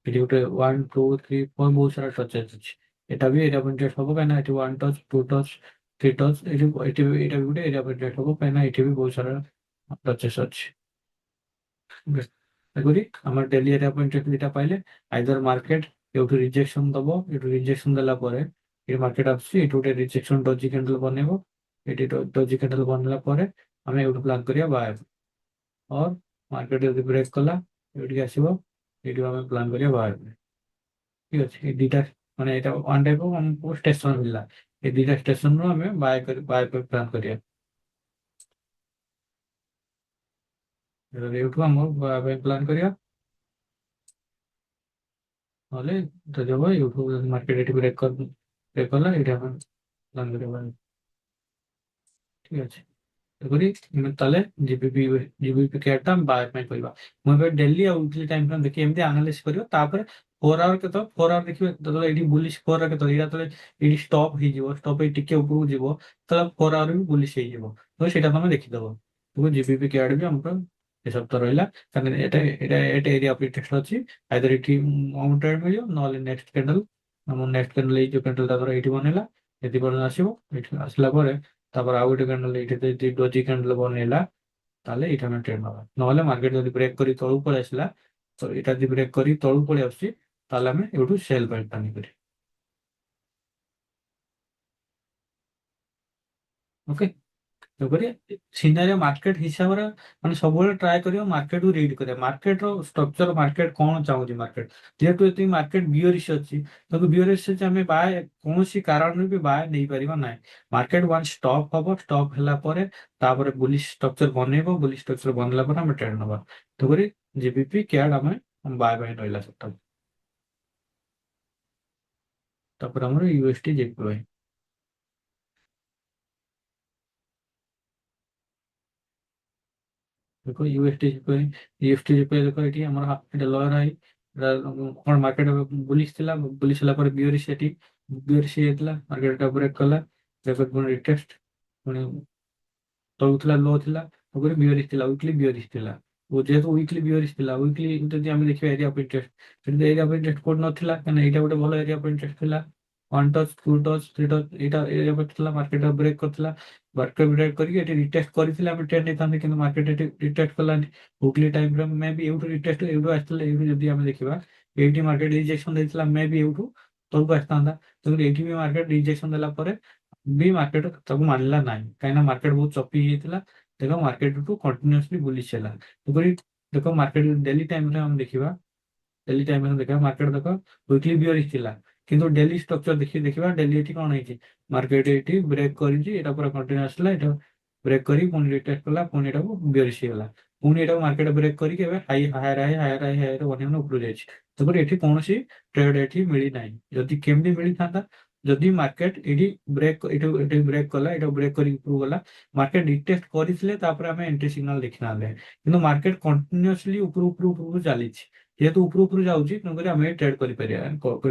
ଏଠି ଗୋଟେ ୱାନ୍ ଟୁ ଥ୍ରୀ ଫୋର ବହୁତ ସାରା ଟଚେସ୍ ଅଛି, ଏଟା ବି ଏରିଆ ଅଫ ଇଣ୍ଟରେଷ୍ଟ ହବ କାହିଁକିନା ଏଠି one touch two touch three touch, ଏଇଟା ବି ଗୋଟେ ଏରିଆ ଅଫ ଇଣ୍ଟରେଷ୍ଟ ହବ କାହିଁକିନା ଏଠି ବି ବହୁତ ସାରା ଟଚେସ୍ ଅଛି। ତେଣୁକରି ଆମର ଡେଲି ଏରିଆ ଅଫ ଇଣ୍ଟରେଷ୍ଟ ଦିଟା ପାଇଲେ, ଆଇଦର ମାର୍କେଟ ଏଇଠୁ ରିଜେକ୍ସନ ଦବ, ଏଇଠୁ ରିଜେକ୍ସନ ଦେଲା ପରେ ଏଠି ମାର୍କେଟ ଆସୁଛି, ଏଇଠୁ ଗୋଟେ ରିଜେକ୍ସନ ଡଜି କ୍ୟାଣ୍ଡେଲ ବନେଇବ, ଏଠି ଡଜି କ୍ୟାଣ୍ଡେଲ ବନେଇଲା ପରେ ଆମେ ଏଇଠୁ ପ୍ଲାନ୍ କରିବା ବାୟ, और ମାର୍କେଟ ଯଦି ବ୍ରେକ୍ କଲା ଏଇଠିକି ଆସିବ, ଏଇଠି ଆମେ ପ୍ଲାନ୍ କରିବା ବାହାର ପାଇଁ। ଠିକ ଅଛି, ଏ ଦିଟା ମାନେ ଏଇଟା ୱାନ୍ ଟାଇପ୍ ଅଫ୍ ଆମକୁ ଷ୍ଟେସନ ମିଳିଲା, ଏ ଦିଟା ଷ୍ଟେସନରୁ ଆମେ ବାୟ କରି ପ୍ଲାନ୍ କରିବା। ଏଇଠୁ ଆମର ବାୟ ପାଇଁ ପ୍ଲାନ୍ କରିବା, ନହେଲେ ଯଦି ହବ ଏଇଠୁ ମାର୍କେଟ ଏଠି ବ୍ରେକ୍ କଲା, ଏଇଠି ଆମେ ପ୍ଲାନ୍ କରିବା। ଠିକ ଅଛି, ତେଣୁକରି ତାହେଲେ ଜିବିପି କେୟାରଟା ଆମେ ବାୟ ପାଇଁ କରିବା। ମୁଁ ଏବେ ଡେଲି ଆଉ ୱିକଲି ଟାଇମ୍ ଫ୍ରେମ୍ ଦେଖି ଏମିତି ଆନାଲିସିସ୍ କରିବ, ତାପରେ 4 ଆୱାର କେତେ, 4 ଆୱାର ଦେଖିବେ ଯେତେବେଳେ ଏଇଠି ବୁଲିଶ 4 ଆୱାର କେତେବେଳେ, ଏଇଟା ଯେତେବେଳେ ଏଇଠି ଷ୍ଟପ୍ ହେଇଯିବ, ଷ୍ଟପ୍ ହେଇ ଟିକେ ଉପରକୁ ଯିବ, ତାହେଲେ 4 ଆୱାର ବି ବୁଲିଶ ହେଇଯିବ, ତ ସେଇଟା ତମେ ଦେଖିଦବ। ତ ଜିବିପି କେୟାର ବି ଆମର ଏ ସପ୍ତାହ ରହିଲା, କାରଣ ଏଟା ଏଟା ଏଟା ଏରିଆ ଅଫ ଇଣ୍ଟରେଷ୍ଟ ଅଛି, ଆଇଦର ଏଠି ମାଉଣ୍ଟେଡ ମିଳିବ, ନହେଲେ ନେକ୍ସଟ କ୍ୟାଣ୍ଡେଲ, ଆମ ନେକ୍ସଟ କ୍ୟାଣ୍ଡେଲ ଏଇ ଯୋଉ କ୍ୟାଣ୍ଡେଲଟା ଧର ଏଇଠି ବନେଇଲା, ଏଠି ପର୍ଯ୍ୟନ୍ତ ଆସିବ, ଏଇଠି ଆସିଲା ପରେ ତାପରେ ଆଉ ଗୋଟେ କ୍ୟାଣ୍ଡେଲ ଏଇଠି ଯଦି ଡୋଜି କ୍ୟାଣ୍ଡେଲ ବନେଇଲା, ତାହେଲେ ଏଇଟା ଆମେ ଟ୍ରେଡ ନବା, ନହେଲେ ମାର୍କେଟ ଯଦି ବ୍ରେକ୍ କରି ତଳକୁ ପଳେଇ ଆସିଲା, ତ ଏଇଟା ଯଦି ବ୍ରେକ୍ କରି ତଳକୁ ପଳେଇ ଆସୁଛି, ତାହେଲେ ଆମେ ଏଇଠୁ ସେଲ୍ ପାଇଁ ପ୍ଲାନିଂ କରିବା। ଓକେ, ତେଣୁକରି ସିନାରିଓ ମାର୍କେଟ ହିସାବରେ ମାନେ ସବୁବେଳେ ଟ୍ରାଏ କରିବ ମାର୍କେଟକୁ ରିଡ୍ କରିବା, ମାର୍କେଟର ଷ୍ଟ୍ରକ୍ଚର, ମାର୍କେଟ କଣ ଚାହୁଁଛି, ମାର୍କେଟ ଯେହେତୁ ଏତିକି ମାର୍କେଟ ବିୟରିଶ ଅଛି, ତାକୁ ବିୟରିଶ ଅଛି, ଆମେ ବାୟ କୌଣସି କାରଣରୁ ବି ବାୟ ନେଇପାରିବା ନାହିଁ। ମାର୍କେଟ ୱାନ୍ ଷ୍ଟପ୍ ହବ, ଷ୍ଟପ୍ ହେଲା ପରେ ତାପରେ ବୁଲିଶ ଷ୍ଟ୍ରକ୍ଚର ବନେଇବ, ବୁଲିଶ ଷ୍ଟ୍ରକ୍ଚର ବନେଇଲା ପରେ ଆମେ ଟ୍ରେଡ୍ ନବା। ତେଣୁକରି ଜିବିପି କ୍ୟାଡ୍ ଆମେ ବାୟ ପାଇଁ ରହିଲା ସେଟା, ତାପରେ ଆମର ୟୁଏସଟି ଜିବିପି ପାଇଁ। देखो यूएसटी यूएसटी जीपी देखो ये এটা লয়ার হাই କଣ ମାର୍କେଟ ବୁଲିଶ ଥିଲା ବୁଲିଶ ହେଲା ପରେ ବିଓରି ସେଠି ବିଓରି ସି ହେଇଥିଲା ମାର୍କେଟ ବ୍ରେକ୍ କଲା ଦେଖ ପୁଣି ରିଟେଷ୍ଟ ପୁଣି ତଳୁ ଥିଲା ଲୋ ଥିଲା ତାପରେ ବିଓରିଶ ଥିଲା ୱିକଲି ବିଓରିଶ ଥିଲା ଯେହେତୁ ୱିକଲି ବିଓରିଶ ଥିଲା ୱିକଲି ଯଦି ଆମେ ଦେଖିବା ଏରିଆ ଅଫ୍ ଇଣ୍ଟରେଷ୍ଟ ସେଠି ଏରିଆ ଅଫ୍ ଇଣ୍ଟରେଷ୍ଟ କୋड ନଥିଲା କାହିଁକିନା ଏଇଟା ଗୋଟେ ଭଲ ଏରିଆ ଅଫ୍ ଇଣ୍ଟରେଷ୍ଟ ଥିଲା one touch two touch three touch ଏଇଟା ଏରିଆ ଅଫ୍ ଥିଲା ମାର୍କେଟ ବ୍ରେକ୍ କରିଥିଲା ମାର୍କେଟ ବ୍ରେକ୍ କରିକି ଏଠି ରିଟେଷ୍ଟ କରିଥିଲେ ଆମେ ଟ୍ରେଣ୍ଡ ନେଇଥାନ୍ତେ କିନ୍ତୁ ମାର୍କେଟ ଏଠି ରିଟେଷ୍ଟ କଲାନି ୱିକଲି ଟାଇମ୍ ଫ୍ରେମ୍ ମେ ବି ଏଇଠୁ ରିଟେଷ୍ଟ ଏଇଠୁ ଆସିଥିଲେ ଏଇଠୁ ଯଦି ଆମେ ଦେଖିବା ଏଇଠି ମାର୍କେଟ ରିଜେକ୍ସନ ଦେଇଥିଲା ମେ ବି ଏଇଠୁ ତଳକୁ ଆସିଥାନ୍ତା ତେଣୁ ଏଇଠି ବି ମାର୍କେଟ ରିଜେକ୍ସନ ଦେଲା ପରେ ବି ମାର୍କେଟ ତାକୁ ମାନିଲା ନାହିଁ କାହିଁକିନା ମାର୍କେଟ ବହୁତ ଚପି ହେଇଥିଲା ଦେଖ ମାର୍କେଟ ଠୁ କଣ୍ଟିନ୍ୟୁଅସଲି ବୁଲିଶ ହେଲା ତେଣୁକରି ଦେଖ ମାର୍କେଟ ଡେଲି ଟାଇମରେ ଆମେ ଦେଖିବା ଡେଲି ଟାଇମରେ ଦେଖିବା ମାର୍କେଟ ଦେଖ ୱିକଲି ବିୟରିଶ ଥିଲା କିନ୍ତୁ ଡେଲି ଷ୍ଟ୍ରକ୍ଚର ଦେଖିବା ଡେଲି ଏଠି କଣ ହେଇଛି ମାର୍କେଟ ଏଠି ବ୍ରେକ୍ କରିଛି ଏଇଟା ପୁରା କଣ୍ଟିନ୍ୟୁ ଆସିଲା ଏଇଟା ବ୍ରେକ୍ କରି ପୁଣି ରିଟେଷ୍ଟ କଲା ପୁଣି ଏଟାକୁ ବିୟରିଶ ହେଇଗଲା ପୁଣି ଏଟାକୁ ମାର୍କେଟ ବ୍ରେକ୍ କରିକି ଏବେ ହାୟର ବନେଇମାନେ ଉପରକୁ ଯାଇଛି ତେଣୁକରି ଏଠି କୌଣସି ଟ୍ରେଡ୍ ଏଠି ମିଳିନାହିଁ ଯଦି କେମିତି ମିଳିଥାନ୍ତା ଯଦି ମାର୍କେଟ ଏଠି ବ୍ରେକ୍ କଲା ଏଟା ବ୍ରେକ୍ କରି ଉପରକୁ ଗଲା ମାର୍କେଟ ରିଟେଷ୍ଟ କରିଥିଲେ ତାପରେ ଆମେ ଏଣ୍ଟ୍ରି ସିଗ୍ନାଲ ଦେଖିଥାନ୍ତେ କିନ୍ତୁ ମାର୍କେଟ କଣ୍ଟିନ୍ୟୁଅସଲି ଉପରକୁ ଚାଲିଛି ଯେହେତୁ ଉପରକୁ ଯାଉଛି ତେଣୁକରି ଆମେ ଟ୍ରେଡ୍ କରିପାରିବା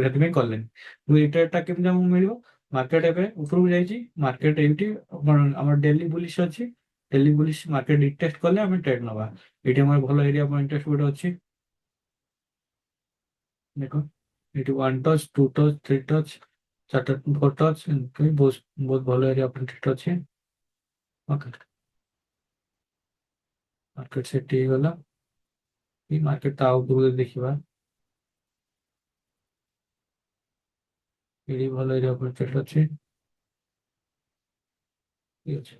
ସେଥିପାଇଁ କଲେନି କିନ୍ତୁ ଏଇ ଟ୍ରେଡ୍ଟା କେମିତି ଆମକୁ ମିଳିବ ମାର୍କେଟ ଏବେ ଉପରକୁ ଯାଇଛି ମାର୍କେଟ ଏଇଠି ଆମର ଡେଲି ବୁଲିଶ ଅଛି ଡେଲି ବୁଲିଶ ମାର୍କେଟ ରିଟେଷ୍ଟ କଲେ ଆମେ ଟ୍ରେଡ୍ ନବା ଏଇଠି ଆମର ଭଲ ଏରିଆ ଅଫ୍ ଇଣ୍ଟରେଷ୍ଟ ଗୋଟେ ଅଛି ଦେଖ ଏଇଠି one touch two touch three touch ଚାରିଟା ଫୋର୍ ଟଚ୍ ଏମିତି ବହୁତ ଭଲ ଏରିଆ ଅଫ୍ ଇଣ୍ଟରେଷ୍ଟ ଅଛି ଓକେ ମାର୍କେଟ ସେଟ୍ ହେଇଗଲା ଏଇ ମାର୍କେଟ ତା ଉପରକୁ ଯଦି ଦେଖିବା ଏଇଠି ଭଲ ଏରିଆ ଅଫ୍ ଇଣ୍ଟରେଷ୍ଟ ଅଛି ଠିକ ଅଛି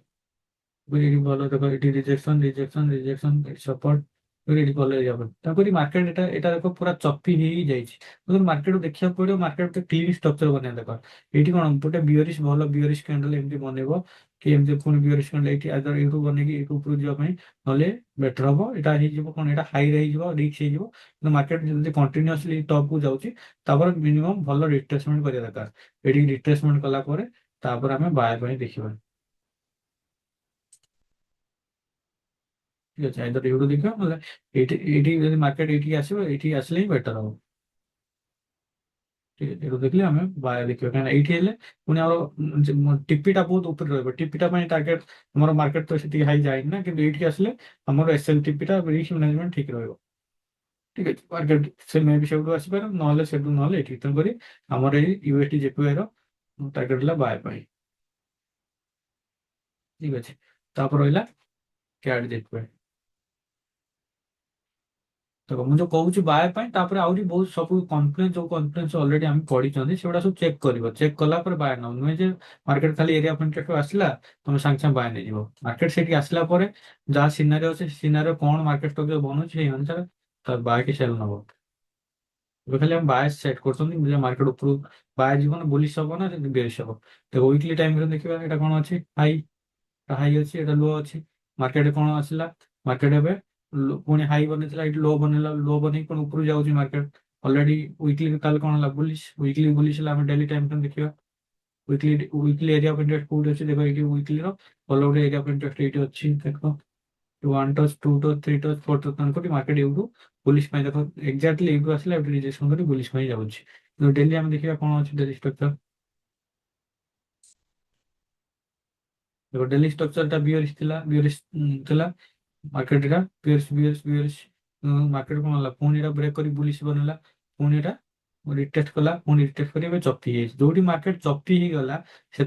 ଏଇଠି ଭଲ ଦେଖ ଏଇଠି ରିଜେକ୍ସନ ସପୋର୍ଟ ଏଇଠି ଭଲ ଏରିଆ ପାଇଁ ତାପରେ ମାର୍କେଟ ଏଇଟା ଦେଖ ପୁରା ଚପି ହେଇଯାଇଛି ମାର୍କେଟ ଦେଖିବାକୁ ପଡିବ ମାର୍କେଟ କ୍ଲିନ୍ ଷ୍ଟ୍ରକ୍ଚର ବନେଇବା ଦେଖ ଏଇଠି କଣ ଗୋଟେ ବିୟରିଶ ଭଲ ବିୟରିଶ କ୍ୟାଣ୍ଡେଲ ଏମିତି ବନେଇବ କି ଏମିତି ପୁଣି ବିୟରିଶ କ୍ୟାଣ୍ଡେଲ ଏଇଠି ଆଇଦର ଏଇଠୁ ବନେଇକି ଏଇଠୁ ଉପରକୁ ଯିବା ପାଇଁ ନହେଲେ ବେଟର ହବ ଏଇଟା ହେଇଯିବ କଣ ଏଇଟା ହାଇରେ ହେଇଯିବ ରିକ୍ସ ହେଇଯିବ କିନ୍ତୁ ମାର୍କେଟ ଯଦି କଣ୍ଟିନ୍ୟୁଅସଲି ଟପକୁ ଯାଉଛି ତାପରେ ମିନିମମ୍ ଭଲ ରିଟ୍ରେସମେଣ୍ଟ କରିବା ଦରକାର ଏଇଠି ରିଟ୍ରେସମେଣ୍ଟ କଲା ପରେ ତାପରେ ଆମେ ବାୟ ପାଇଁ ଦେଖିବା ঠিক আছে ଆଇଦର ଏଇଠୁ ଦେଖିବା ନହେଲେ ଏଇଠି ଏଇଠି ଯଦି ମାର୍କେଟ ଏଇଠିକି ଆସିବ ଏଇଠିକି ଆସିଲେ ହିଁ ବେଟର ହବ ଠିକ ଅଛି ଏଇଠୁ ଦେଖିଲେ ଆମେ ବାୟ ଦେଖିବା କାହିଁକିନା ଏଇଠି ହେଲେ ପୁଣି ଆମର ଟିପିଟା ବହୁତ ଉପରେ ରହିବ ଟିପିଟା ପାଇଁ ଟାର୍ଗେଟ ଆମର ମାର୍କେଟ ତ ସେତିକି ହାଇ ଯାଇନି ନା କିନ୍ତୁ ଏଇଠିକି ଆସିଲେ ଆମର ଏସଏଲ ଟିପିଟା ରିସ୍କ ମ୍ୟାନେଜମେଣ୍ଟ ଠିକ ରହିବ ଠିକ ଅଛି ମାର୍କେଟ ସେ ମେ ବି ସେଠୁ ଆସିପାରେ ନହେଲେ ସେଠୁ ନହେଲେ ଏଠି ତେଣୁକରି ଆମର ଏଇ ୟୁଏସଟି ଜେପିୱାଇ ର ଟାର୍ଗେଟ ହେଲା ବାୟ ପାଇଁ ଠିକ ଅଛି ତାପରେ ରହିଲା କ୍ୟାଡ୍ ଜେପିୱାଇ ଦେଖ ମୁଁ ଯୋଉ କହୁଛି ବାୟ ପାଇଁ ତାପରେ ଆହୁରି ବହୁତ ସବୁ କନଫ୍ଲୁଏନ୍ସ ଯୋଉ କନଫ୍ଲୁଏନ୍ସ ଅଲରେଡି ଆମେ ପଢିଛନ୍ତି ସେଗୁଡା ସବୁ ଚେକ୍ କରିବ ଚେକ୍ କଲା ପରେ ବାୟ ନବ ନୁହେଁ ଯେ ମାର୍କେଟ ଖାଲି ଏରିଆ ଅଫ୍ ଇଣ୍ଟରେଷ୍ଟ ଆସିଲା ତମେ ସାଙ୍ଗେ ସାଙ୍ଗେ ବାୟ ନେଇଯିବ ମାର୍କେଟ ସେଠି ଆସିଲା ପରେ ଯାହା ସିନାରିଓ ଅଛି ସିନାରିଓ କଣ ମାର୍କେଟ ଷ୍ଟ୍ରକ୍ଚର ବନୁଛି ସେଇ ଅନୁସାରେ ତାର ବାୟ କି ସେଲ୍ ନବ ଏବେ ଖାଲି ଆମେ ବାୟ ସେଟ୍ କରୁଛନ୍ତି ମାର୍କେଟ ଉପରୁ ବାୟ ଯିବ ନା ବୁଲିଶ ହବ ନା ବେରିଶ ହବ ଦେଖ ୱିକଲି ଟାଇମରେ ଦେଖିବା ଏଇଟା କଣ ଅଛି ହାଇ ହାଇ ଅଛି ଏଇଟା ଲୋ ଅଛି ମାର୍କେଟ କଣ ଆସିଲା ମାର୍କେଟ ଏବେ ପୁଣି ହାଇ ବନେଇଥିଲା ଏଇଠି ଲୋ ବନେଇଲା ଲୋ ବନେଇକି ପୁଣି ଉପରକୁ ଯାଉଛି ମାର୍କେଟ ଅଲରେଡି ୱିକଲି ତାହେଲେ କଣ ହେଲା ବୁଲିଶ ୱିକଲି ବୁଲିଶ ହେଲା ଆମେ ଡେଲି ଟାଇମ ଫ୍ରେମ୍ ଦେଖିବା ୱିକଲି ଏରିଆ ଅଫ୍ ଇଣ୍ଟରେଷ୍ଟ କୋଉଠି ଅଛି ଦେଖ ଏଇଠି ୱିକଲି ର ଭଲ ଗୋଟେ ଏରିଆ ଅଫ୍ ଇଣ୍ଟରେଷ୍ଟ ଏଇଠି ଅଛି ଦେଖ one touch two touch three touch four touch ତେଣୁକରି ମାର୍କେଟ ଏଇଠୁ ବୁଲିଶ ପାଇଁ ଦେଖ ଏକ୍ଜାକ୍ଟଲି ଏଇଠୁ ଆସିଲା ଏଇଠୁ ରିଜେକ୍ସନ କରି ବୁଲିଶ ପାଇଁ ଯାଉଛି କିନ୍ତୁ ଡେଲି ଆମେ ଦେଖିବା କଣ ଅଛି ଡେଲି ଷ୍ଟ୍ରକ୍ଚର ଦେଖ ଡେଲି ଷ୍ଟ୍ରକ୍ଚରଟା ବିୟରିଶ ଥିଲା ମାର୍କେଟ ଏଟା ପିଏରସି ମାର୍କେଟ କଣ ହେଲା ପୁଣି ଏଟା ବ୍ରେକ୍ କରି ବୁଲିଶ ବନେଇଲା ପୁଣି ଏଟା ରିଟେଷ୍ଟ କଲା ପୁଣି ରିଟେଷ୍ଟ କରି ଏବେ ଚପି ହେଇଯାଇଛି ଯୋଉଠି ମାର୍କେଟ ଚପି ହେଇଗଲା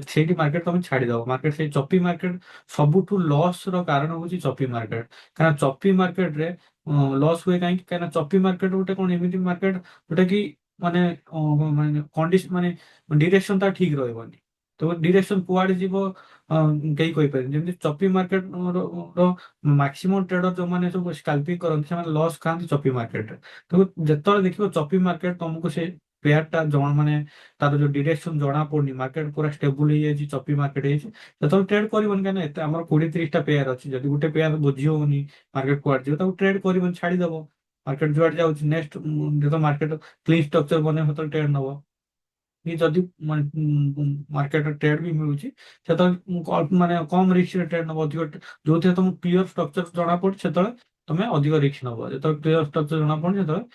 ସେଇଠି ମାର୍କେଟ ତମେ ଛାଡିଦବ ମାର୍କେଟ ସେଇ ଚପି ମାର୍କେଟ ସବୁଠୁ ଲସ୍ ର କାରଣ ହଉଛି ଚପି ମାର୍କେଟ କାରଣ ଚପି ମାର୍କେଟରେ ଲସ୍ ହୁଏ କାହିଁକି କାହିଁକିନା ଚପି ମାର୍କେଟ ଗୋଟେ କଣ ଏମିତି ମାର୍କେଟ ଯୋଉଟା କି ମାନେ ମାନେ କଣ୍ଡିସନ ମାନେ ଡିରେକ୍ସନ ତା ଠିକ ରହିବନି ତ ଡିରେକ୍ସନ କୁଆଡେ ଯିବ କେହି କହିପାରିବେନି ଯେମିତି ଚପି ମାର୍କେଟ ମାକ୍ସିମମ୍ ଟ୍ରେଡର ଯୋଉମାନେ ସବୁ ସ୍କାଲ୍ପିଂ କରନ୍ତି ସେମାନେ ଲସ୍ ଖାଆନ୍ତି ଚପି ମାର୍କେଟରେ ତ ଯେତେବେଳେ ଦେଖିବ ଚପି ମାର୍କେଟ ତମକୁ ସେ ପେୟାର ଟା ଜଣା ମାନେ ତାର ଯୋଉ ଡିରେକ୍ସନ ଜଣା ପଡୁନି ମାର୍କେଟ ପୁରା ଷ୍ଟେବୁଲ ହେଇଯାଇଛି ଚପି ମାର୍କେଟ ହେଇଛି ଯେତେବେଳେ ଟ୍ରେଡ କରିବନି କାହିଁକି ନା ଏତେ ଆମର 20-30ଟା ପେୟାର ଅଛି ଯଦି ଗୋଟେ ପେୟାର ବୁଝି ହଉନି ମାର୍କେଟ କୁଆଡେ ଯିବ ତାକୁ ଟ୍ରେଡ କରିବନି ଛାଡିଦବ ମାର୍କେଟ ଯୁଆଡେ ଯାଉଛି ନେକ୍ସଟ ଯେତେବେଳେ ମାର୍କେଟ କ୍ଲିନ୍ ଷ୍ଟ୍ରକ୍ଚର ବନେଇବ ସେତେବେଳେ ଟ୍ରେଡ ନବ କି ଯଦି ମାର୍କେଟରେ ଟ୍ରେଡ୍ ବି ମିଳୁଛି ସେତେବେଳେ ମାନେ କମ ରିସ୍କରେ ଟ୍ରେଡ୍ ନବ ଅଧିକ ଯୋଉଥିରେ ତମକୁ କ୍ଲିୟର ଷ୍ଟ୍ରକ୍ଚର ଜଣା ପଡୁଛି ସେତେବେଳେ ତମେ ଅଧିକ ରିସ୍କ ନବ। ଯେତେବେଳେ କ୍ଲିୟର ଷ୍ଟ୍ରକ୍ଚର ଜଣା ପଡୁନି ସେତେବେଳେ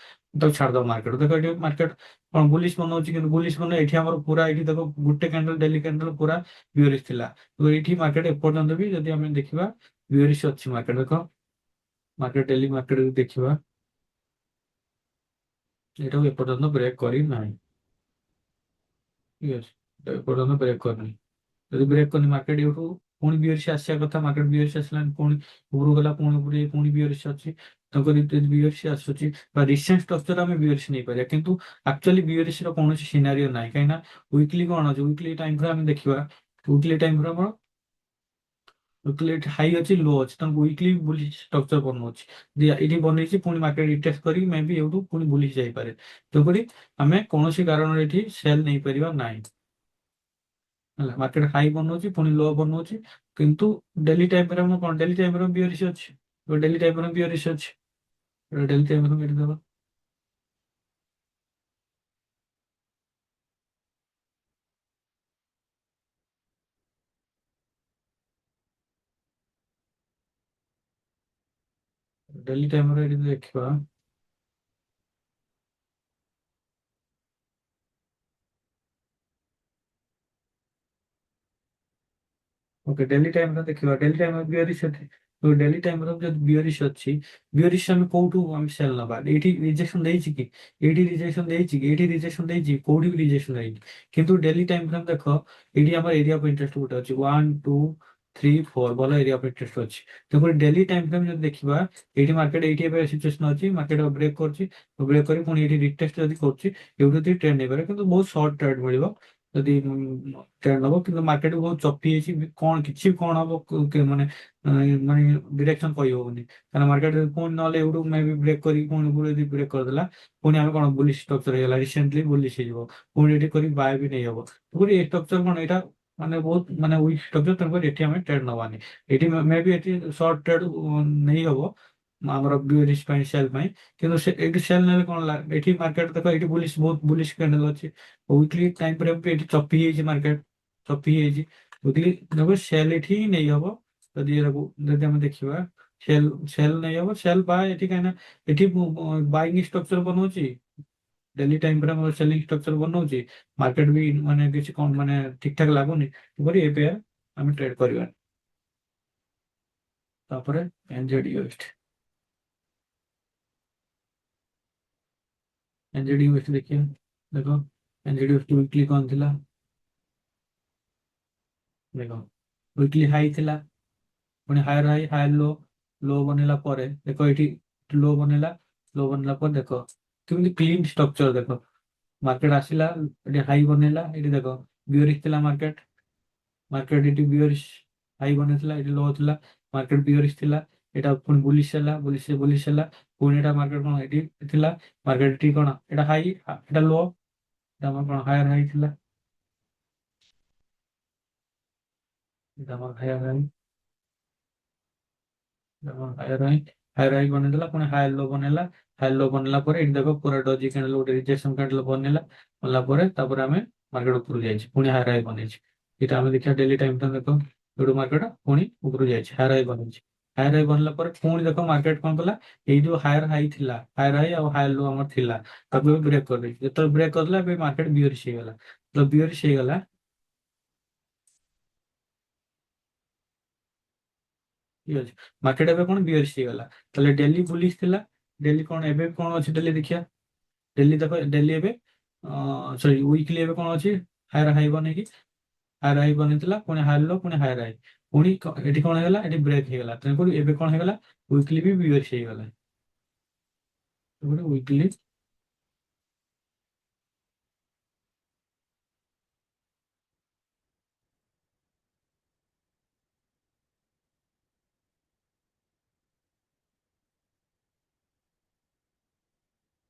ତାକୁ ଛାଡିଦବ ମାର୍କେଟ। ଦେଖ ଏଠି ମାର୍କେଟ କଣ ବୁଲିଶ ବନଉଛି, କିନ୍ତୁ ବୁଲିଶ ବନେ ଏଠି ଆମର ପୁରା ଏଇଠି ଦେଖ ଗୋଟେ କ୍ୟାଣ୍ଡେଲ ଡେଲି କ୍ୟାଣ୍ଡେଲ ପୁରା ବିୟରିଶ ଥିଲା। ତ ଏଇଠି ମାର୍କେଟ ଏପର୍ଯ୍ୟନ୍ତ ବି ଯଦି ଆମେ ଦେଖିବା ବିୟରିଶ ଅଛି ମାର୍କେଟ। ଦେଖ ମାର୍କେଟ ଡେଲି ମାର୍କେଟ ଦେଖିବା ଏଟାକୁ ଏପର୍ଯ୍ୟନ୍ତ ବ୍ରେକ୍ କରି ନାହିଁ। ଠିକ ଅଛି, ଏଟା ଏପର୍ଯ୍ୟନ୍ତ ବ୍ରେକ୍ କରିନି। ଯଦି ବ୍ରେକ୍ କରିନି ମାର୍କେଟ ଏଠୁ ପୁଣି ବିୟରିଶ ଆସିବା କଥା, ମାର୍କେଟ ବିୟରିଶ ଆସିଲାନି, ପୁଣି ଉପରକୁ ଗଲା, ପୁଣି ଉପরে ପୁଣି ବିୟରିଶ ଅଛି। ତେଣୁକରି ଯଦି ବିୟରିଶ ଆସୁଛି ବା ରିସେଣ୍ଟ ଷ୍ଟ୍ରକ୍ଚର ଆମେ ବିୟରିଶ ନେଇପାରିବା, କିନ୍ତୁ ଆକ୍ଚୁଆଲି ବିୟରିଶ ର କୌଣସି ସିନାରିଓ ନାହିଁ। କାହିଁକି ନା ୱିକଲି କଣ ଅଛି, ୱିକଲି ଟାଇମ ରେ ଆମେ ଦେଖିବା, ୱିକଲି ଟାଇମ ରେ ଆମର ୱିକଲି ହାଇ ଅଛି ଲୋ ଅଛି, ତାଙ୍କୁ ୱିକଲି ବୁଲିଶ ଷ୍ଟ୍ରକ୍ଚର ବନଉଛି। ଏଠି ବନେଇଛି ପୁଣି ମାର୍କେଟ ରିଟେଷ୍ଟ କରି ମେ ବି ଏଇଠୁ ପୁଣି ବୁଲିଶ ଯାଇପାରେ। ତେଣୁକରି ଆମେ କୌଣସି କାରଣରେ ଏଠି ସେଲ୍ ନେଇପାରିବା ନାହିଁ। ହେଲା, ମାର୍କେଟ ହାଇ ବନଉଛି ପୁଣି ଲୋ ବନଉଛି, କିନ୍ତୁ ଡେଲି ଟାଇମରେ ଆମର କଣ ଡେଲି ଟାଇମରେ ବିୟରିଶ ଅଛି, ଡେଲି ଟାଇମରେ ବିୟରିଶ ଅଛି, ଡେଲି ଟାଇମରେ ଏଠି ଦେବା। ଡେଲି ଟାଇମରେ ଏଠି ଦେଖିବା। ଓକେ, ଡେଲି ଟାଇମରେ ଦେଖିବା, ଡେଲି ଟାଇମରେ ବିୟରିଶ ଅଛି। ତ ଡେଲି ଟାଇମରେ ଯଦି ବିୟରିଶ ଅଛି, ବିୟରିଶ ଆମେ କୋଉଠୁ ଆମେ ସେଲ୍ ନବା? ଏଇଠି ରିଜେକ୍ସନ ଦେଇଛି କି? ଏଇଠି ରିଜେକ୍ସନ ଦେଇଛି କି? ଏଇଠି ରିଜେକ୍ସନ ଦେଇଛି, କୋଉଠି ବି ରିଜେକ୍ସନ ଦେଇନି। କିନ୍ତୁ ଡେଲି ଟାଇମ ଫ୍ରେମ୍ ଦେଖ, ଏଇଠି ଆମର ଏରିଆ ଅଫ ଇଣ୍ଟରେଷ୍ଟ ଗୋଟେ ଅଛି, 1 2 3 4 ଭଲ ଏରିଆ ଅଫ ଇଣ୍ଟରେଷ୍ଟ ଅଛି। ତେଣୁକରି ଡେଲି ଟାଇମ ଫ୍ରେମ୍ ଯଦି ଦେଖିବା, ଏଇଠି ମାର୍କେଟ ଏଇଠି ଏବେ ସିଚୁଏସନ ଅଛି, ମାର୍କେଟ ବ୍ରେକ୍ କରୁଛି, ବ୍ରେକ୍ କରି ପୁଣି ଏଇଠି ରିଟେଷ୍ଟ ଯଦି କରୁଛି, ଏଇଠୁ ଯଦି ଟ୍ରେଣ୍ଡ ନେଇପାରେ, କିନ୍ତୁ ବହୁତ ସର୍ଟ ଟ୍ରେଡ୍ ମିଳିବ ଯଦି ଟ୍ରେଣ୍ଡ ହବ। କିନ୍ତୁ ମାର୍କେଟ ବହୁତ ଚପି ହେଇଛି, କଣ କିଛି କଣ ହବ ମାନେ ମାନେ ଡିରେକ୍ସନ କହି ହଉନି। କାରଣ ମାର୍କେଟ ପୁଣି ନହେଲେ ଏଇଠୁ ମେ ବି ବ୍ରେକ୍ କରି ପୁଣି ଉପରୁ ଯଦି ବ୍ରେକ୍ କରିଦେଲା, ପୁଣି ଆମେ କଣ ବୁଲିଶ ଷ୍ଟ୍ରକ୍ଚର ହେଇଗଲା, ରିସେଣ୍ଟଲି ବୁଲିଶ ହେଇଯିବ, ପୁଣି ଏଠି କରି ବାୟ ବି ନେଇ ହବ। ତେଣୁକରି ଏ ଷ୍ଟ୍ରକ୍ଚର କଣ ଏଇଟା ମାନେ ବହୁତ ମାନେ ୱିକ୍ ଷ୍ଟ୍ରକ୍ଚର, ତେଣୁକରି ଏଠି ଆମେ ଟ୍ରେଡ୍ ନବାନି। ଏଠି ମେ ବି ଏଠି ସର୍ଟ ଟ୍ରେଡ୍ ନେଇ ହବ ଆମର ବିୟରିଶ ପାଇଁ ସେଲ୍ ପାଇଁ। କିନ୍ତୁ ସେ ଏଇଠି ସେଲ୍ ନେଲେ କଣ ଏଠି ମାର୍କେଟ ଦେଖ ଏଇଠି ବୁଲିଶ ବହୁତ ବୁଲିଶ କ୍ୟାଣ୍ଡେଲ ଅଛି, ୱିକଲି ଟାଇମ ଫ୍ରେମ୍ ବି ଏଠି ଚପି ହେଇଛି, ମାର୍କେଟ ଚପି ହେଇଛି। ୱିକଲି ଦେଖ ସେଲ୍ ଏଠି ହିଁ ନେଇ ହବ। ଯଦି ଏଟାକୁ ଯଦି ଆମେ ଦେଖିବା, ସେଲ୍ ସେଲ୍ ନେଇ ହବ, ସେଲ୍ ବା ଏଠି କାହିଁକିନା ଏଠି ବାଇଙ୍ଗ ଷ୍ଟ୍ରକ୍ଚର ବନଉଛି, daily time frame selling structure ବନଉଛି, ମାର୍କେଟ ବି ମାନେ କିଛି କଣ ମାନେ ଠିକ ଠାକ ଲାଗୁନି। ତେଣୁକରି ଏବେ ଆମେ ଟ୍ରେଡ୍ କରିବା। ତାପରେ ଏନଜେଡିୟୁଏସ୍ଡି, ଏନଜେଡିୟୁଏସ୍ଡି ଦେଖିବା। ଦେଖ ଏନଜେଡିୟୁଏସ୍ଡି ୱିକଲି କଣ ଥିଲା, ଦେଖ ୱିକଲି ହାଇ ଥିଲା, ପୁଣି ହାୟର ହାଇ ହାୟର लो, लो ବନେଇଲା ପରେ ଦେଖ ଏଇଠି लो ବନେଇଲା, लो ବନେଇଲା ପରେ ଦେଖ କେମିତି କ୍ଲିନ୍ ଷ୍ଟ୍ରକ୍ଚର। ଦେଖ ମାର୍କେଟ ଆସିଲା, ଏଠି ହାଇ ବନେଇଲା, ଏଠି ଦେଖ ବିୟରିଶ ଥିଲା ମାର୍କେଟ, ମାର୍କେଟ ଏଠି ବିୟରିଶ ହାଇ ବନେଇଥିଲା, ଏଠି लो ଥିଲା, ମାର୍କେଟ ବିୟରିଶ ଥିଲା, ଏଟା ପୁଣି ବୁଲିଶ ହେଲା, ବୁଲିଶ ହେଲା, ପୁଣି ଏଟା ମାର୍କେଟ କଣ ଏଠି ଥିଲା, ମାର୍କେଟ ଏଠି କଣ ଏଟା ହାଇ, ଏଟା लो, ଏଟା ଆମର କଣ ହାୟର ହାଇ ଥିଲା, ଏଟା ଆମର higher high, higher high, higher high ବନେଇଦେଲା, ପୁଣି ହାୟର लो ବନେଇଲା, ହାୟର लो ବନେଇଲା ପରେ ଏଠି ଦେଖ ପୁରା ଡଜି କ୍ୟାଣ୍ଡେଲ ଗୋଟେ ରିଜେକ୍ସନ କ୍ୟାଣ୍ଡେଲ ବନେଇଲା, ବନେଇଲା ପରେ ତାପରେ ଆମେ ମାର୍କେଟ ଉପରକୁ ଯାଇଛି, ପୁଣି ହାୟର ହାଇ ବନେଇଛି। ଏଇଟା ଆମେ ଦେଖିବା ଡେଲି ଟାଇମ ଟା ଦେଖ, ଏଠୁ ମାର୍କେଟ ପୁଣି ଉପରକୁ ଯାଇଛି, ହାୟର ହାଇ ବନେଇଛି, ହାୟର ହାଇ ବନେଇଲା ପରେ ପୁଣି ଦେଖ ମାର୍କେଟ କଣ କଲା, ଏଇ ଯୋଉ ହାୟର ହାଇ ଥିଲା, ହାୟର ହାଇ ଆଉ ହାୟର ଲୋ ଆମର ଥିଲା, ତାକୁ ଏବେ ବ୍ରେକ୍ କରିଦେଇଛି। ଯେତେବେଳେ ବ୍ରେକ୍ କରିଦେଲା ଏବେ ମାର୍କେଟ ବିୟରିଶ ହେଇଗଲା। ତ ବିୟରିଶ ହେଇଗଲା, ଠିକ ଅଛି, ମାର୍କେଟ ଏବେ କଣ ବିୟରିଶ ହେଇଗଲା। ତାହେଲେ ଡେଲି ବୁଲିଶ ଥିଲା, ଡେଲି କଣ ଏବେ କଣ ଅଛି ଡେଲି ଦେଖିବା। ଡେଲି ଦେଖ ଡେଲି ଏବେ ସରି ୱିକଲି ଏବେ କଣ ଅଛି, ହାୟର ହାଇ ବନେଇକି ହାୟର ହାଇ ବନେଇଥିଲା, ପୁଣି ହାୟର ଲୋ, ପୁଣି ହାୟର ହାଇ, ପୁଣି ଏଠି କଣ ହେଇଗଲା, ଏଠି ବ୍ରେକ୍ ହେଇଗଲା। ତେଣୁକରି ଏବେ କଣ ହେଇଗଲା, ୱିକଲି ବି ବିୟରିଶ ହେଇଗଲା। ୱିକଲି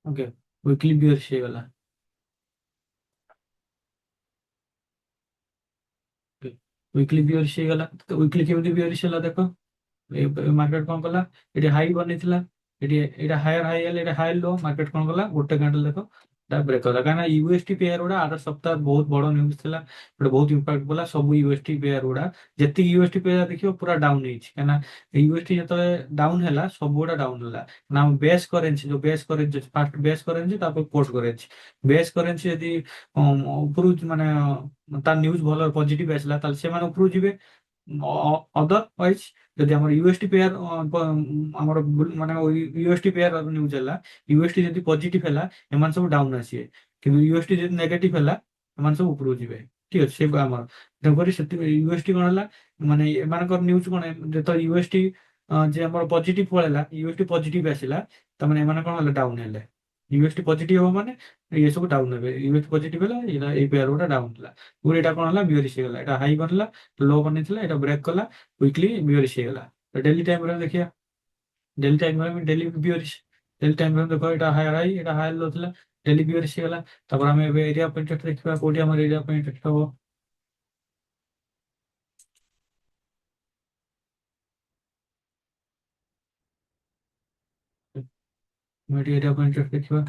ଓକେ, ୱିକଲି ବିୟରିଶ ହେଇଗଲା। ୱିକଲି ବିୟରିଶ ହେଇଗଲା, ତ ୱିକଲି କେମିତି ବିୟରିଶ ହେଲା ଦେଖ, ମାର୍କେଟ କଣ କଲା, ଏଠି ହାଇ ବନେଇଥିଲା, ଏଠି ଏଇଟା ହାୟର ହାଇ ହେଲେ ଏଟା ହାୟର लो, ମାର୍କେଟ କଣ କଲା ଗୋଟେ କ୍ୟାଣ୍ଡେଲ ଦେଖ ବ୍ରେକ୍ କଲା କାହିଁକିନା ୟୁଏସଟି ପେୟାର ଗୁଡା ଆର ସପ୍ତାହ ବହୁତ ବଡ ନ୍ୟୁଜ ଥିଲା, ଗୋଟେ ବହୁତ ଇମ୍ପାକ୍ଟ ପଡିଲା। ସବୁ ୟୁଏସଟି ପେୟାର ଗୁଡା ଯେତିକି ୟୁଏସଟି ପେୟାର ଦେଖିବ ପୁରା ଡାଉନ ହେଇଛି, କାହିଁକିନା ୟୁଏସଟି ଯେତେବେଳେ ଡାଉନ ହେଲା ସବୁ ଗୁଡା ଡାଉନ ହେଲା। ନା ବେସ୍ କରେନ୍ସି, ଯୋଉ ବେସ୍ କରେନ୍ସି ଅଛି, ଫାଷ୍ଟ ବେସ୍ କରେନ୍ସି ତାପରେ ପୋଷ୍ଟ କରେନ୍ସି। ବେସ୍ କରେନ୍ସି ଯଦି ଉପରୁ ମାନେ ତା ନ୍ୟୁଜ ଭଲ ପଜିଟିଭ ଆସିଲା ତାହେଲେ ସେମାନେ ଉପରକୁ ଯିବେ। ଅଦରୱାଇଜ ଯଦି ଆମର ୟୁଏସଟି ପେୟାର ଆମର ମାନେ ୟୁଏସଟି ପେୟାର ନ୍ୟୁଜ ହେଲା, ୟୁଏସଟି ଯଦି ପଜିଟିଭ ହେଲା ଏମାନେ ସବୁ ଡାଉନ ଆସିବେ, କିନ୍ତୁ ୟୁଏସଟି ଯଦି ନେଗେଟିଭ ହେଲା ଏମାନେ ସବୁ ଉପରକୁ ଯିବେ। ଠିକ ଅଛି, ସେ ଆମର ତେଣୁକରି ସେଥିପାଇଁ ୟୁଏସଟି କଣ ହେଲା, ମାନେ ଏମାନଙ୍କର ନ୍ୟୁଜ କଣ, ଯେତେବେଳେ ୟୁଏସଟି ଯେ ଆମର ପଜିଟିଭ ପଳେଇଲା, ୟୁଏସଟି ପଜିଟିଭ ଆସିଲା, ତାମାନେ ଏମାନେ କଣ ହେଲେ ଡାଉନ ହେଲେ। ୟୁଏସଟି ପଜିଟିଭ ହବ ମାନେ ଇଏ ସବୁ ଡାଉନ ହେବେ, ୟୁଏସଟି ପଜିଟିଭ ହେଲା ଏଇ ପେୟାର ଗୁଡା ଡାଉନ ହେଲା। ପୁଣି ଏଇଟା କଣ ହେଲା, ବିୟରିଶ ହେଇଗଲା, ଏଇଟା ହାଇ ବନିଲା, ଲୋ ବନେଇଥିଲା, ଏଇଟା ବ୍ରେକ୍ କଲା, ୱିକଲି ବିୟରିଶ ହେଇଗଲା। ଡେଲି ଟାଇମ ରେ ଦେଖିବା, ଡେଲି ଟାଇମ ରେ ଡେଲି ବିୟରିଶ, ଡେଲି ଟାଇମ ରେ ଦେଖ ଏଇଟା ହାଇ ହାଇ, ଏଇଟା ହାଇ लो ଥିଲା, ଡେଲି ବିୟରିଶ ହେଇଗଲା। ତାପରେ ଆମେ ଏବେ ଏରିଆ ଅଫ୍ ଇଣ୍ଟରେଷ୍ଟ ଦେଖିବା, କୋଉଠି ଆମର ଏରିଆ ଅଫ୍ ଇଣ୍ଟରେଷ୍ଟ ହବ। ଏଠି ଏରିଆ ଅଫ୍ ଇଣ୍ଟରେଷ୍ଟ ଦେଖିବା,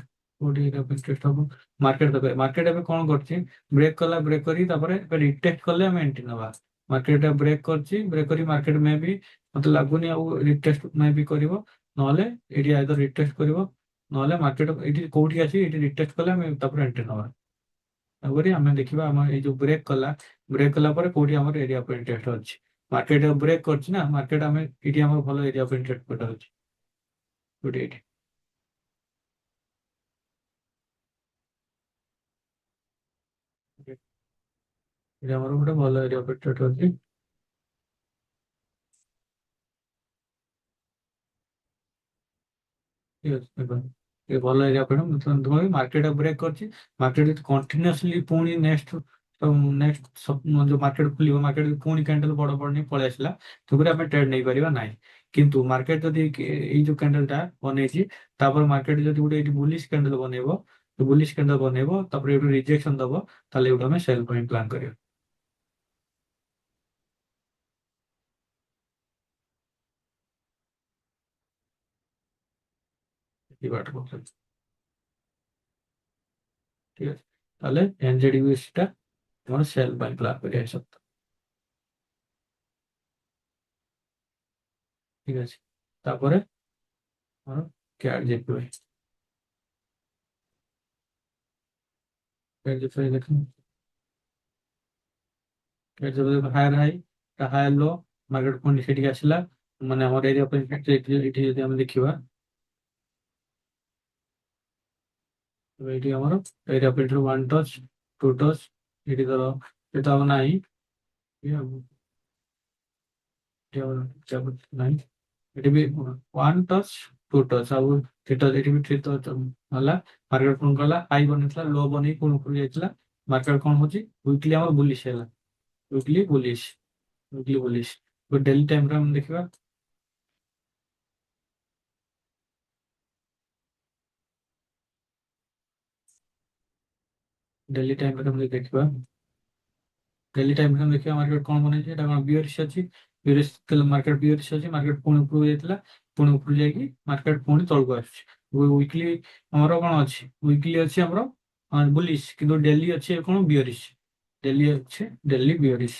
କୋଉଠି ଏରିଆ ଅଫ୍ ଇଣ୍ଟରେଷ୍ଟ ହବ। ମାର୍କେଟ ଦେଖ, ମାର୍କେଟ ଏବେ କଣ କରୁଛି, ବ୍ରେକ୍ କଲା, ବ୍ରେକ୍ କରି ତାପରେ ଏବେ ରିଟେଷ୍ଟ କଲେ ଆମେ ଏଣ୍ଟ୍ରି ନବା। ମାର୍କେଟ ବ୍ରେକ୍ କରିଛି, ବ୍ରେକ୍ କରି ମାର୍କେଟ ମେ ବି ମତେ ଲାଗୁନି ଆଉ ରିଟେଷ୍ଟ ମେ ବି କରିବ, ନହେଲେ ଏଠି ଆଇଦର ରିଟେଷ୍ଟ କରିବ, ନହେଲେ ମାର୍କେଟ ଏଠି କୋଉଠି ଅଛି, ଏଠି ରିଟେଷ୍ଟ କଲେ ଆମେ ତାପରେ ଏଣ୍ଟ୍ରି ନବା। ତାପରେ ଆମେ ଦେଖିବା ଆମ ଏଇ ଯୋଉ ବ୍ରେକ୍ କଲା, ବ୍ରେକ୍ କଲା ପରେ କୋଉଠି ଆମର ଏରିଆ ଅଫ୍ ଇଣ୍ଟରେଷ୍ଟ ଅଛି। ମାର୍କେଟ ବ୍ରେକ୍ କରିଛି ନା, ମାର୍କେଟ ଆମେ ଏଠି ଆମର ଭଲ ଏରିଆ ଅଫ୍ ଇଣ୍ଟରେଷ୍ଟ କୋଉଟା ଅଛି, କୋଉଠି ଏଇଠି। ଏଠି ଆମର ଗୋଟେ ଭଲ ଏରିଆ ଅଫ୍ ଇଣ୍ଟରେଷ୍ଟ ଅଛି। ଠିକ ଅଛି, ଦେଖନ୍ତୁ ଏ ଭଲ ଏରିଆ ପାଇଁ ମାର୍କେଟ ବ୍ରେକ୍ କରିଛି। ମାର୍କେଟ କଣ୍ଟିନ୍ୟୁସଲି ପୁଣି ନେକ୍ସଟ ନେକ୍ସଟ ଯୋଉ ମାର୍କେଟ ଖୋଲିବ, ମାର୍କେଟ ପୁଣି କ୍ୟାଣ୍ଡେଲ ବଡ ବଡ ନେଇ ପଳେଇ ଆସିଲା, ତେଣୁକରି ଆମେ ଟ୍ରେଡ୍ ନେଇପାରିବା ନାହିଁ। କିନ୍ତୁ ମାର୍କେଟ ଯଦି ଏଇ ଯୋଉ କ୍ୟାଣ୍ଡେଲ ଟା ବନେଇଛି, ତାପରେ ମାର୍କେଟ ଯଦି ଗୋଟେ ଏଇଠି ବୁଲିଶ କ୍ୟାଣ୍ଡେଲ ବନେଇବ, ବୁଲିଶ କ୍ୟାଣ୍ଡେଲ ବନେଇବ, ତାପରେ ଏଇଠୁ ରିଜେକ୍ସନ ଦବ, ତାହେଲେ ଏଇଠୁ ଆମେ ସେଲ୍ ପାଇଁ ପ୍ଲାନ୍ କରିବା। ଏଇ ବାଟ କରୁଛନ୍ତି। ଠିକ ଅଛି, ତାହେଲେ ଏନଜେଡିବିଏସ୍ ଟା ଆମର ସେଲ୍ ପାଇଁ ପ୍ଲାନ୍ କରିବା ଏ ସପ୍ତାହ। ଠିକ ଅଛି, ତାପରେ ଆମର କ୍ୟାଟ୍ ଜିପି ଦେଖନ୍ତୁ, ହାୟାର ହାଇ, ହାୟାର लो, ମାର୍କେଟ ପୁଣି ସେଠିକି ଆସିଲା, ମାନେ ଆମର ଏରିଆ ପାଇଁ ଏଠି ଯଦି ଆମେ ଦେଖିବା, ତେବେ ଏଇଠି ଆମର ଏରିଆ ପାଇଁ ୱାନ୍ ଟଚ୍, ଟୁ ଟଚ୍, ଏଠି ଧର ଏଟା ଆଉ ନାହିଁ, ଇଏ ଆଉ ଏଠି ଆଉ ନାହିଁ, ଏଠି ବି ୱାନ୍ ଟଚ୍, ଟୁ ଟଚ୍, ଆଉ ଥ୍ରୀ ଟଚ୍, ଏଠି ବି ଥ୍ରୀ ଟଚ୍ ହେଲା। ମାର୍କେଟ କଣ କଲା, ହାଇ ବନେଇଥିଲା, ଲୋ ବନେଇ ପୁଣି ଉପରକୁ ଯାଇଥିଲା। ମାର୍କେଟ କଣ ହଉଛି, ୱିକଲି ଆମର ବୁଲିଶ ହେଲା, ୱିକଲି ବୁଲିଶ, ୱିକଲି ବୁଲିଶ। ଡେଲି ଟାଇମ ରେ ଆମେ ଦେଖିବା, ଡେଲି ଟାଇମ ରେ ଆମେ ଦେଖିବା, ଡେଲି ଟାଇମ ଫ୍ରେମ୍ ଦେଖିବା ମାର୍କେଟ କଣ ବନେଇଛି, ଏଟା କଣ ବିୟରିଶ ଅଛି, ବିୟରିଶ ମାର୍କେଟ ବିୟରିଶ ଅଛି, ମାର୍କେଟ ପୁଣି ଉପରକୁ ଯାଇଥିଲା, ପୁଣି ଉପରକୁ ଯାଇକି ମାର୍କେଟ ପୁଣି ତଳକୁ ଆସୁଛି। ୱିକଲି ଆମର କଣ ଅଛି, ୱିକଲି ଅଛି ଆମର ବୁଲିଶ, କିନ୍ତୁ ଡେଲି ଅଛି କଣ ବିୟରିଶ, ଡେଲି ଅଛି ଡେଲି ବିୟରିଶ,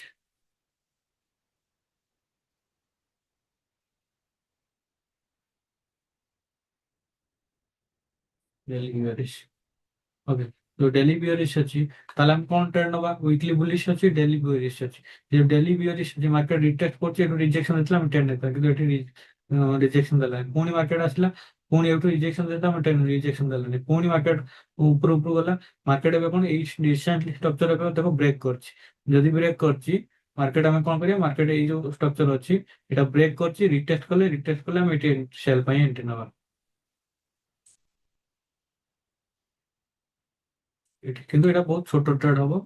ଡେଲି ବିୟରିଶ। ଓକେ, ତ ଡେଲି ବିୟରିଶ ଅଛି, ତାହେଲେ ଆମେ କଣ ଟ୍ରେଣ୍ଡ ନବା, ୱିକଲି ବୁଲିଶ ଅଛି, ଡେଲି ବିୟରିଶ ଅଛି। ଯେ ଡେଲି ବିୟରିଶ ଅଛି, ମାର୍କେଟ ରିଟେଷ୍ଟ କରୁଛି, ଏଠୁ ରିଜେକ୍ସନ ହେଇଥିଲା, ଆମେ ଟ୍ରେଣ୍ଡ ନେଇଥିବା, କିନ୍ତୁ ଏଠି ରିଜେକ୍ସନ ଦେଲାନି, ପୁଣି ମାର୍କେଟ ଆସିଲା, ପୁଣି ଏଠୁ ରିଜେକ୍ସନ ଦେଇଥିଲା, ଆମେ ଟ୍ରେଣ୍ଡ ରିଜେକ୍ସନ ଦେଲାନି, ପୁଣି ମାର୍କେଟ ଉପରୁ ଉପରୁ ଗଲା। ମାର୍କେଟ ଏବେ କଣ ଏଇ ରିସେଣ୍ଟଲି ଷ୍ଟ୍ରକ୍ଚର ଏବେ ଦେଖ ବ୍ରେକ୍ କରିଛି, ଯଦି ବ୍ରେକ୍ କରିଛି ମାର୍କେଟ ଆମେ କଣ କରିବା, ମାର୍କେଟ ଏଇ ଯୋଉ ଷ୍ଟ୍ରକ୍ଚର ଅଛି ଏଇଟା ବ୍ରେକ୍ କରିଛି, ରିଟେଷ୍ଟ କଲେ ଆମେ ଏଠି ସେଲ୍ ପାଇଁ ଏଣ୍ଟ୍ରି ନବା। ଏଠି କିନ୍ତୁ ଏଇଟା ବହୁତ ଛୋଟ ଟ୍ରେଡ୍ ହବ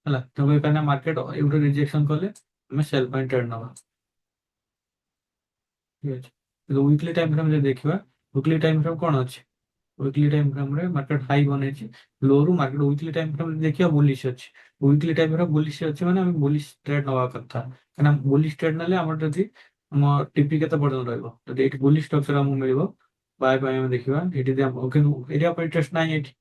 ହେଲା, ତେଣୁ କାହିଁକିନା ମାର୍କେଟ ଏଇଠୁ ରିଜେକ୍ସନ କଲେ ଆମେ ସେଲ୍ ପାଇଁ ଟ୍ରେଡ୍ ନବା। ଠିକ ଅଛି, କିନ୍ତୁ ୱିକଲି ଟାଇମ ଫ୍ରେମ୍ ଯଦି ଦେଖିବା, ୱିକଲି ଟାଇମ ଫ୍ରେମ୍ କଣ ଅଛି, ୱିକଲି ଟାଇମ ଫ୍ରେମ୍ ରେ ମାର୍କେଟ ହାଇ ବନେଇଛି, ଲୋ ରୁ ମାର୍କେଟ ୱିକଲି ଟାଇମ ଫ୍ରେମ୍ ଦେଖିବା ବୁଲିଶ ଅଛି, ୱିକଲି ଟାଇମ ଫ୍ରେମ୍ ବୁଲିଶ ଅଛି ମାନେ ଆମେ ବୁଲିଶ ଟ୍ରେଡ୍ ନବା କଥା, କାହିଁକିନା ବୁଲିଶ ଟ୍ରେଡ୍ ନେଲେ ଆମର ଯଦି ଆମ ଟିପି କେତେ ପର୍ଯ୍ୟନ୍ତ ରହିବ, ଯଦି ଏଇଠି ବୁଲିଶ ଷ୍ଟ୍ରକ୍ଚର ଆମକୁ ମିଳିବ ବାୟ ପାଇଁ ଆମେ ଦେଖିବା, ଏଠି ଯଦି କିନ୍ତୁ ଏରିଆ ପାଇଁ ଇଣ୍ଟରେଷ୍ଟ ନାହିଁ ଏଠି,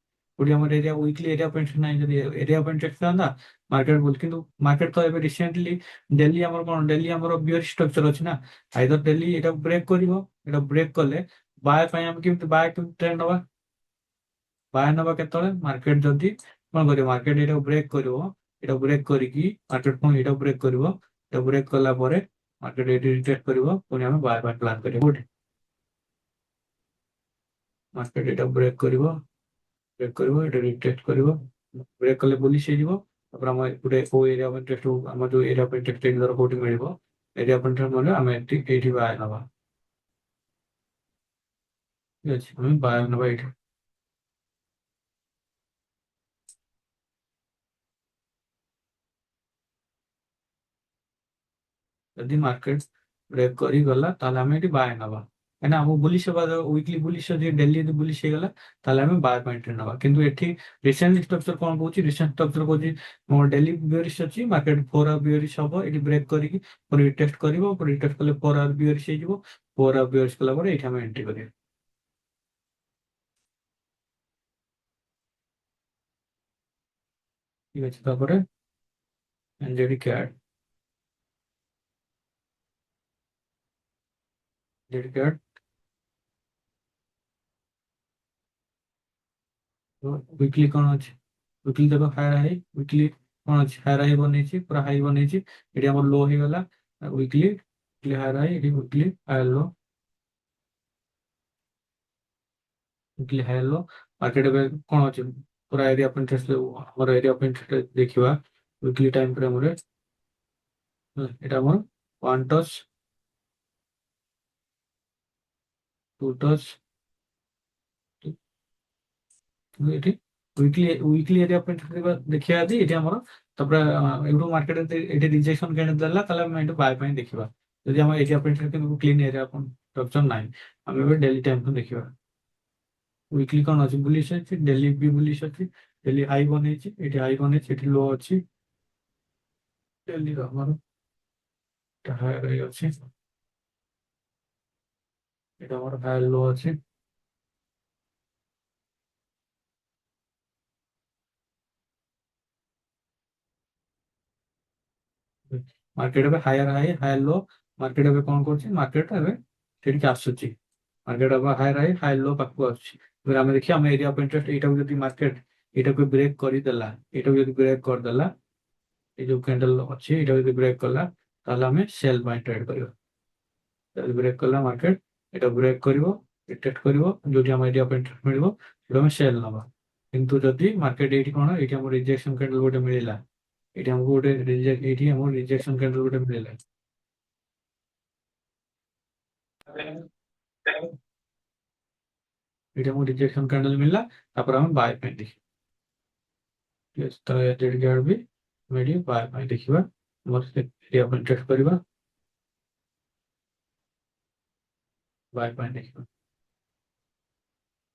କୋଉଠି ଆମର area weekly area of interest ନାହିଁ, ଯଦି ଏରିଆ ଅଫ୍ ଇଣ୍ଟରେଷ୍ଟ ଥାନ୍ତା ମାର୍କେଟ ବୁଲ, କିନ୍ତୁ ମାର୍କେଟ ତ ଏବେ ରିସେଣ୍ଟଲି ଡେଲି ଆମର କଣ, ଡେଲି ଆମର ବିୟର ଷ୍ଟ୍ରକ୍ଚର ଅଛି ନା, ଆଇଦର ଡେଲି ଏଟା ବ୍ରେକ୍ କରିବ, ଏଟା ବ୍ରେକ୍ କଲେ ବାୟ ପାଇଁ ଆମେ କେମିତି ବାୟ ଟ୍ରେଣ୍ଡ ନବା, ବାୟ ନବା କେତେବେଳେ ମାର୍କେଟ ଯଦି କଣ କରିବ, ମାର୍କେଟ ଏଟାକୁ ବ୍ରେକ୍ କରିବ, ଏଟା ବ୍ରେକ୍ କରିକି ମାର୍କେଟ ପୁଣି ଏଟାକୁ ବ୍ରେକ୍ କରିବ, ଏଟା ବ୍ରେକ୍ କଲା ପରେ ମାର୍କେଟ ଏଠି ରିଟେଷ୍ଟ କରିବ, ପୁଣି ଆମେ ବାୟ ପାଇଁ ପ୍ଲାନ୍ କରିବ କୋଉଠି, ମାର୍କେଟ ଏଟା ବ୍ରେକ୍ କରିବ, ବ୍ରେକ୍ କରିବ, ଏଟା ରିଟେଷ୍ଟ କରିବ, ବ୍ରେକ୍ କଲେ ବୁଲିଶ ହେଇଯିବ, ତାପରେ ଆମ ଗୋଟେ କୋଉ ଏରିଆ ଅଫ୍ ଇଣ୍ଟରେଷ୍ଟ, ଆମ ଯୋଉ ଏରିଆ ଅଫ୍ ଇଣ୍ଟରେଷ୍ଟ ଧର କୋଉଠି ମିଳିବ, ଏରିଆ ଅଫ୍ ଇଣ୍ଟରେଷ୍ଟ ମିଳିବ, ଆମେ ଏଇଠି ବାୟ ନବା, ଠିକ ଅଛି, ଆମେ ବାୟ ନବା ଏଇଠି। ଯଦି ମାର୍କେଟ ବ୍ରେକ୍ କରି ଗଲା ତାହେଲେ ଆମେ ଏଠି ବାୟ ନବା, କାହିଁକିନା ଆମକୁ ବୁଲିଶ ହେବା, ୱିକଲି ବୁଲିଶ ଯଦି ଡେଲି ଯଦି ବୁଲିଶ ହେଇଗଲା ତାହେଲେ ଆମେ ବାୟ ପାଇଁ ଏଣ୍ଟ୍ରି ନବା। କିନ୍ତୁ ଏଠି ରିସେଣ୍ଟ ଷ୍ଟ୍ରକ୍ଚର କଣ କହୁଛି, ରିସେଣ୍ଟ ଷ୍ଟ୍ରକ୍ଚର କହୁଛି ମୋର ଡେଲି ବିୟରିଶ ଅଛି, ମାର୍କେଟ 4 ଆୱାର ବିୟରିଶ ହବ, ଏଠି ବ୍ରେକ୍ କରିକି ପୁଣି ରିଟେଷ୍ଟ କରିବ, ପୁଣି ରିଟେଷ୍ଟ କଲେ 4 ଆୱାର ବିୟରିଶ ହେଇଯିବ, 4 ଆୱାର ବିୟରିଶ କଲା ପରେ ଏଇଠି ଆମେ ଏଣ୍ଟ୍ରି କରିବା। ଠିକ ଅଛି, ତାପରେ ଏନଜେଡି କ୍ୟାଡ୍, ଏନଜେଡି କ୍ୟାଡ୍ ୱିକଲି କଣ ଅଛି, ୱିକଲି ଦେଖ ହାୟର ହାଇ, ୱିକଲି କଣ ଅଛି, ହାୟର ହାଇ ବନେଇଛି, ପୁରା ହାଇ ବନେଇଛି, ଏଠି ଆମର ଲୋ ହେଇଗଲା, ୱିକଲି ୱିକଲି ହାୟର ହାଇ, ଏଠି ୱିକଲି ହାୟର ଲୋ, ୱିକଲି ହାୟର ଲୋ, ମାର୍କେଟ ଏବେ କଣ ଅଛି, ପୁରା ଏରିଆ ଅଫ୍ ଇଣ୍ଟରେଷ୍ଟ, ଆମର ଏରିଆ ଅଫ୍ ଇଣ୍ଟରେଷ୍ଟ ଦେଖିବା ୱିକଲି ଟାଇମ ଫ୍ରେମରେ, ଏଟା ଆମର ୱାନ୍ ଟଚ୍, ଟୁ ଟଚ୍, ଏଠି ୱିକଲି ଏରିଆ ଅଫ୍ ଇଣ୍ଟରେଷ୍ଟ ଦେଖିବା ଯଦି ଏଠି ଆମର, ତାପରେ ଏଇଠୁ ମାର୍କେଟ ଏଠି ରିଜେକ୍ସନ କ୍ୟାଣ୍ଡେଲ ଦେଲା ତାହେଲେ ଆମେ ଏଠୁ ବାୟ ପାଇଁ ଦେଖିବା, ଯଦି ଆମ ଏରିଆ ଅଫ୍ ଇଣ୍ଟରେଷ୍ଟ କିନ୍ତୁ କ୍ଲିନ୍ ଏରିଆ ଅଫ୍ ଷ୍ଟ୍ରକ୍ଚର ନାହିଁ, ଆମେ ଏବେ ଡେଲି ଟାଇମ ଦେଖିବା। ୱିକଲି କଣ ଅଛି, ବୁଲିଶ ଅଛି, ଡେଲି ବି ବୁଲିଶ ଅଛି, ଡେଲି ହାଇ ବନେଇଛି, ଏଠି ହାଇ ବନେଇଛି, ଏଠି ଲୋ ଅଛି, ଡେଲି ଆମର ହାଇ ଅଛି, ଏଇଟା ଆମର ହାଇ ଲୋ ଅଛି, ମାର୍କେଟ ଏବେ ହାୟର ହାଇ ହାୟର ଲୋ, ମାର୍କେଟ ଏବେ କଣ କରୁଛି, ମାର୍କେଟ ଏବେ ସେଠିକି ଆସୁଛି, ମାର୍କେଟ ଏବେ ହାୟର ହାଇ ହାୟର ଲୋ ପାଖକୁ ଆସୁଛି, ଏବେ ଆମେ ଦେଖିବା ଆମ ଏରିଆ ଅଫ୍ ଇଣ୍ଟରେଷ୍ଟ ଏଇଟାକୁ ଯଦି ମାର୍କେଟ ଏଇଟାକୁ ବ୍ରେକ୍ କରିଦେଲା, ଏଇଟାକୁ ଯଦି ବ୍ରେକ୍ କରିଦେଲା, ଏଇ ଯୋଉ କ୍ୟାଣ୍ଡେଲ ଅଛି ଏଇଟାକୁ ଯଦି ବ୍ରେକ୍ କଲା ତାହେଲେ ଆମେ ସେଲ୍ ପାଇଁ ଟ୍ରେଡ୍ କରିବା, ଯଦି ବ୍ରେକ୍ କଲା ମାର୍କେଟ ଏଇଟା ବ୍ରେକ୍ କରିବ, ରିଟେଷ୍ଟ କରିବ, ଯୋଉଠି ଆମ ଏରିଆ ଅଫ୍ ଇଣ୍ଟରେଷ୍ଟ ମିଳିବ ସେଟା ଆମେ ସେଲ୍ ନବା, କିନ୍ତୁ ଯଦି ମାର୍କେଟ ଏଇଠି କଣ, ଏଇଠି ଆମର ରିଜେକ୍ସନ କ୍ୟାଣ୍ଡେଲ ଗୋଟେ ମିଳିଲା, ଏଇଠି ଆମକୁ ଗୋଟେ ଏଇଠି ଆମର ରିଜେକ୍ସନ କ୍ୟାଣ୍ଡେଲ ଗୋଟେ ମିଳିଲା, ଏଇଠି ଆମକୁ ରିଜେକ୍ସନ କ୍ୟାଣ୍ଡେଲ ମିଳିଲା, ତାପରେ ଆମେ ବାୟ ପାଇଁ ଦେଖିବା, ଠିକ ଅଛି, ତ ଏଜେଡ୍ ଗାର୍ଡ ବି ଆମେ ଏଠି ବାୟ ପାଇଁ ଦେଖିବା, ଆମର ଏରିଆ ଅଫ୍ ଇଣ୍ଟରେଷ୍ଟ କରିବା, ବାୟ ପାଇଁ ଦେଖିବା,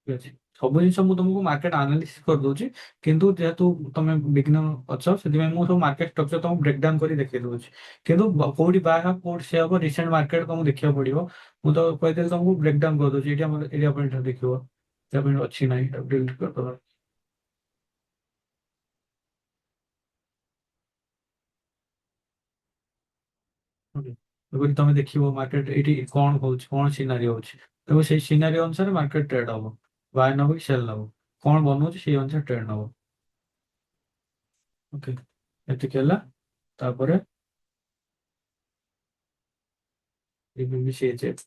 ଠିକ ଅଛି। ସବୁ ଜିନିଷ ମୁଁ ତମକୁ ମାର୍କେଟ ଆନାଲିସିସ୍ କରିଦଉଛି, କିନ୍ତୁ ଯେହେତୁ ତମେ ବିଗିନର ଅଛ ସେଥିପାଇଁ ମୁଁ ସବୁ ମାର୍କେଟ ଷ୍ଟ୍ରକ୍ଚର ତମକୁ ବ୍ରେକ୍ ଡାଉନ୍ କରି ଦେଖେଇ ଦଉଛି, କିନ୍ତୁ କୋଉଠି ବାୟ ହବ କୋଉଠି ସେ ହବ ରିସେଣ୍ଟ ମାର୍କେଟ ତମକୁ ଦେଖିବାକୁ ପଡିବ, ମୁଁ ତ କହିଥିଲି ତମକୁ ବ୍ରେକ୍ ଡାଉନ୍ କରିଦଉଛି, ଏଠି ଆମର ଏରିଆ ପଏଣ୍ଟ ଦେଖିବ, ଏରିଆ ପଏଣ୍ଟ ଅଛି ନାହିଁ, ତାକୁ ଡିଲିଟ୍ କରିଦବା। Okay। ଏବେ ତମେ ଦେଖିବ ମାର୍କେଟ ଏଇଠି କଣ ହଉଛି, କଣ ସିନାରୀ ହଉଛି, ତେଣୁ ସେଇ ସିନାରୀ ଅନୁସାରେ ମାର୍କେଟ ଟ୍ରେଡ୍ ହବ, ବାୟ ନବ କି ସେଲ୍ ନବ, କଣ ବନଉଛି ସେଇ ଅନୁସାରେ ଟ୍ରେଡ୍ ନବ। ଓକେ, ଏତିକି ହେଲା, ତାପରେ CHF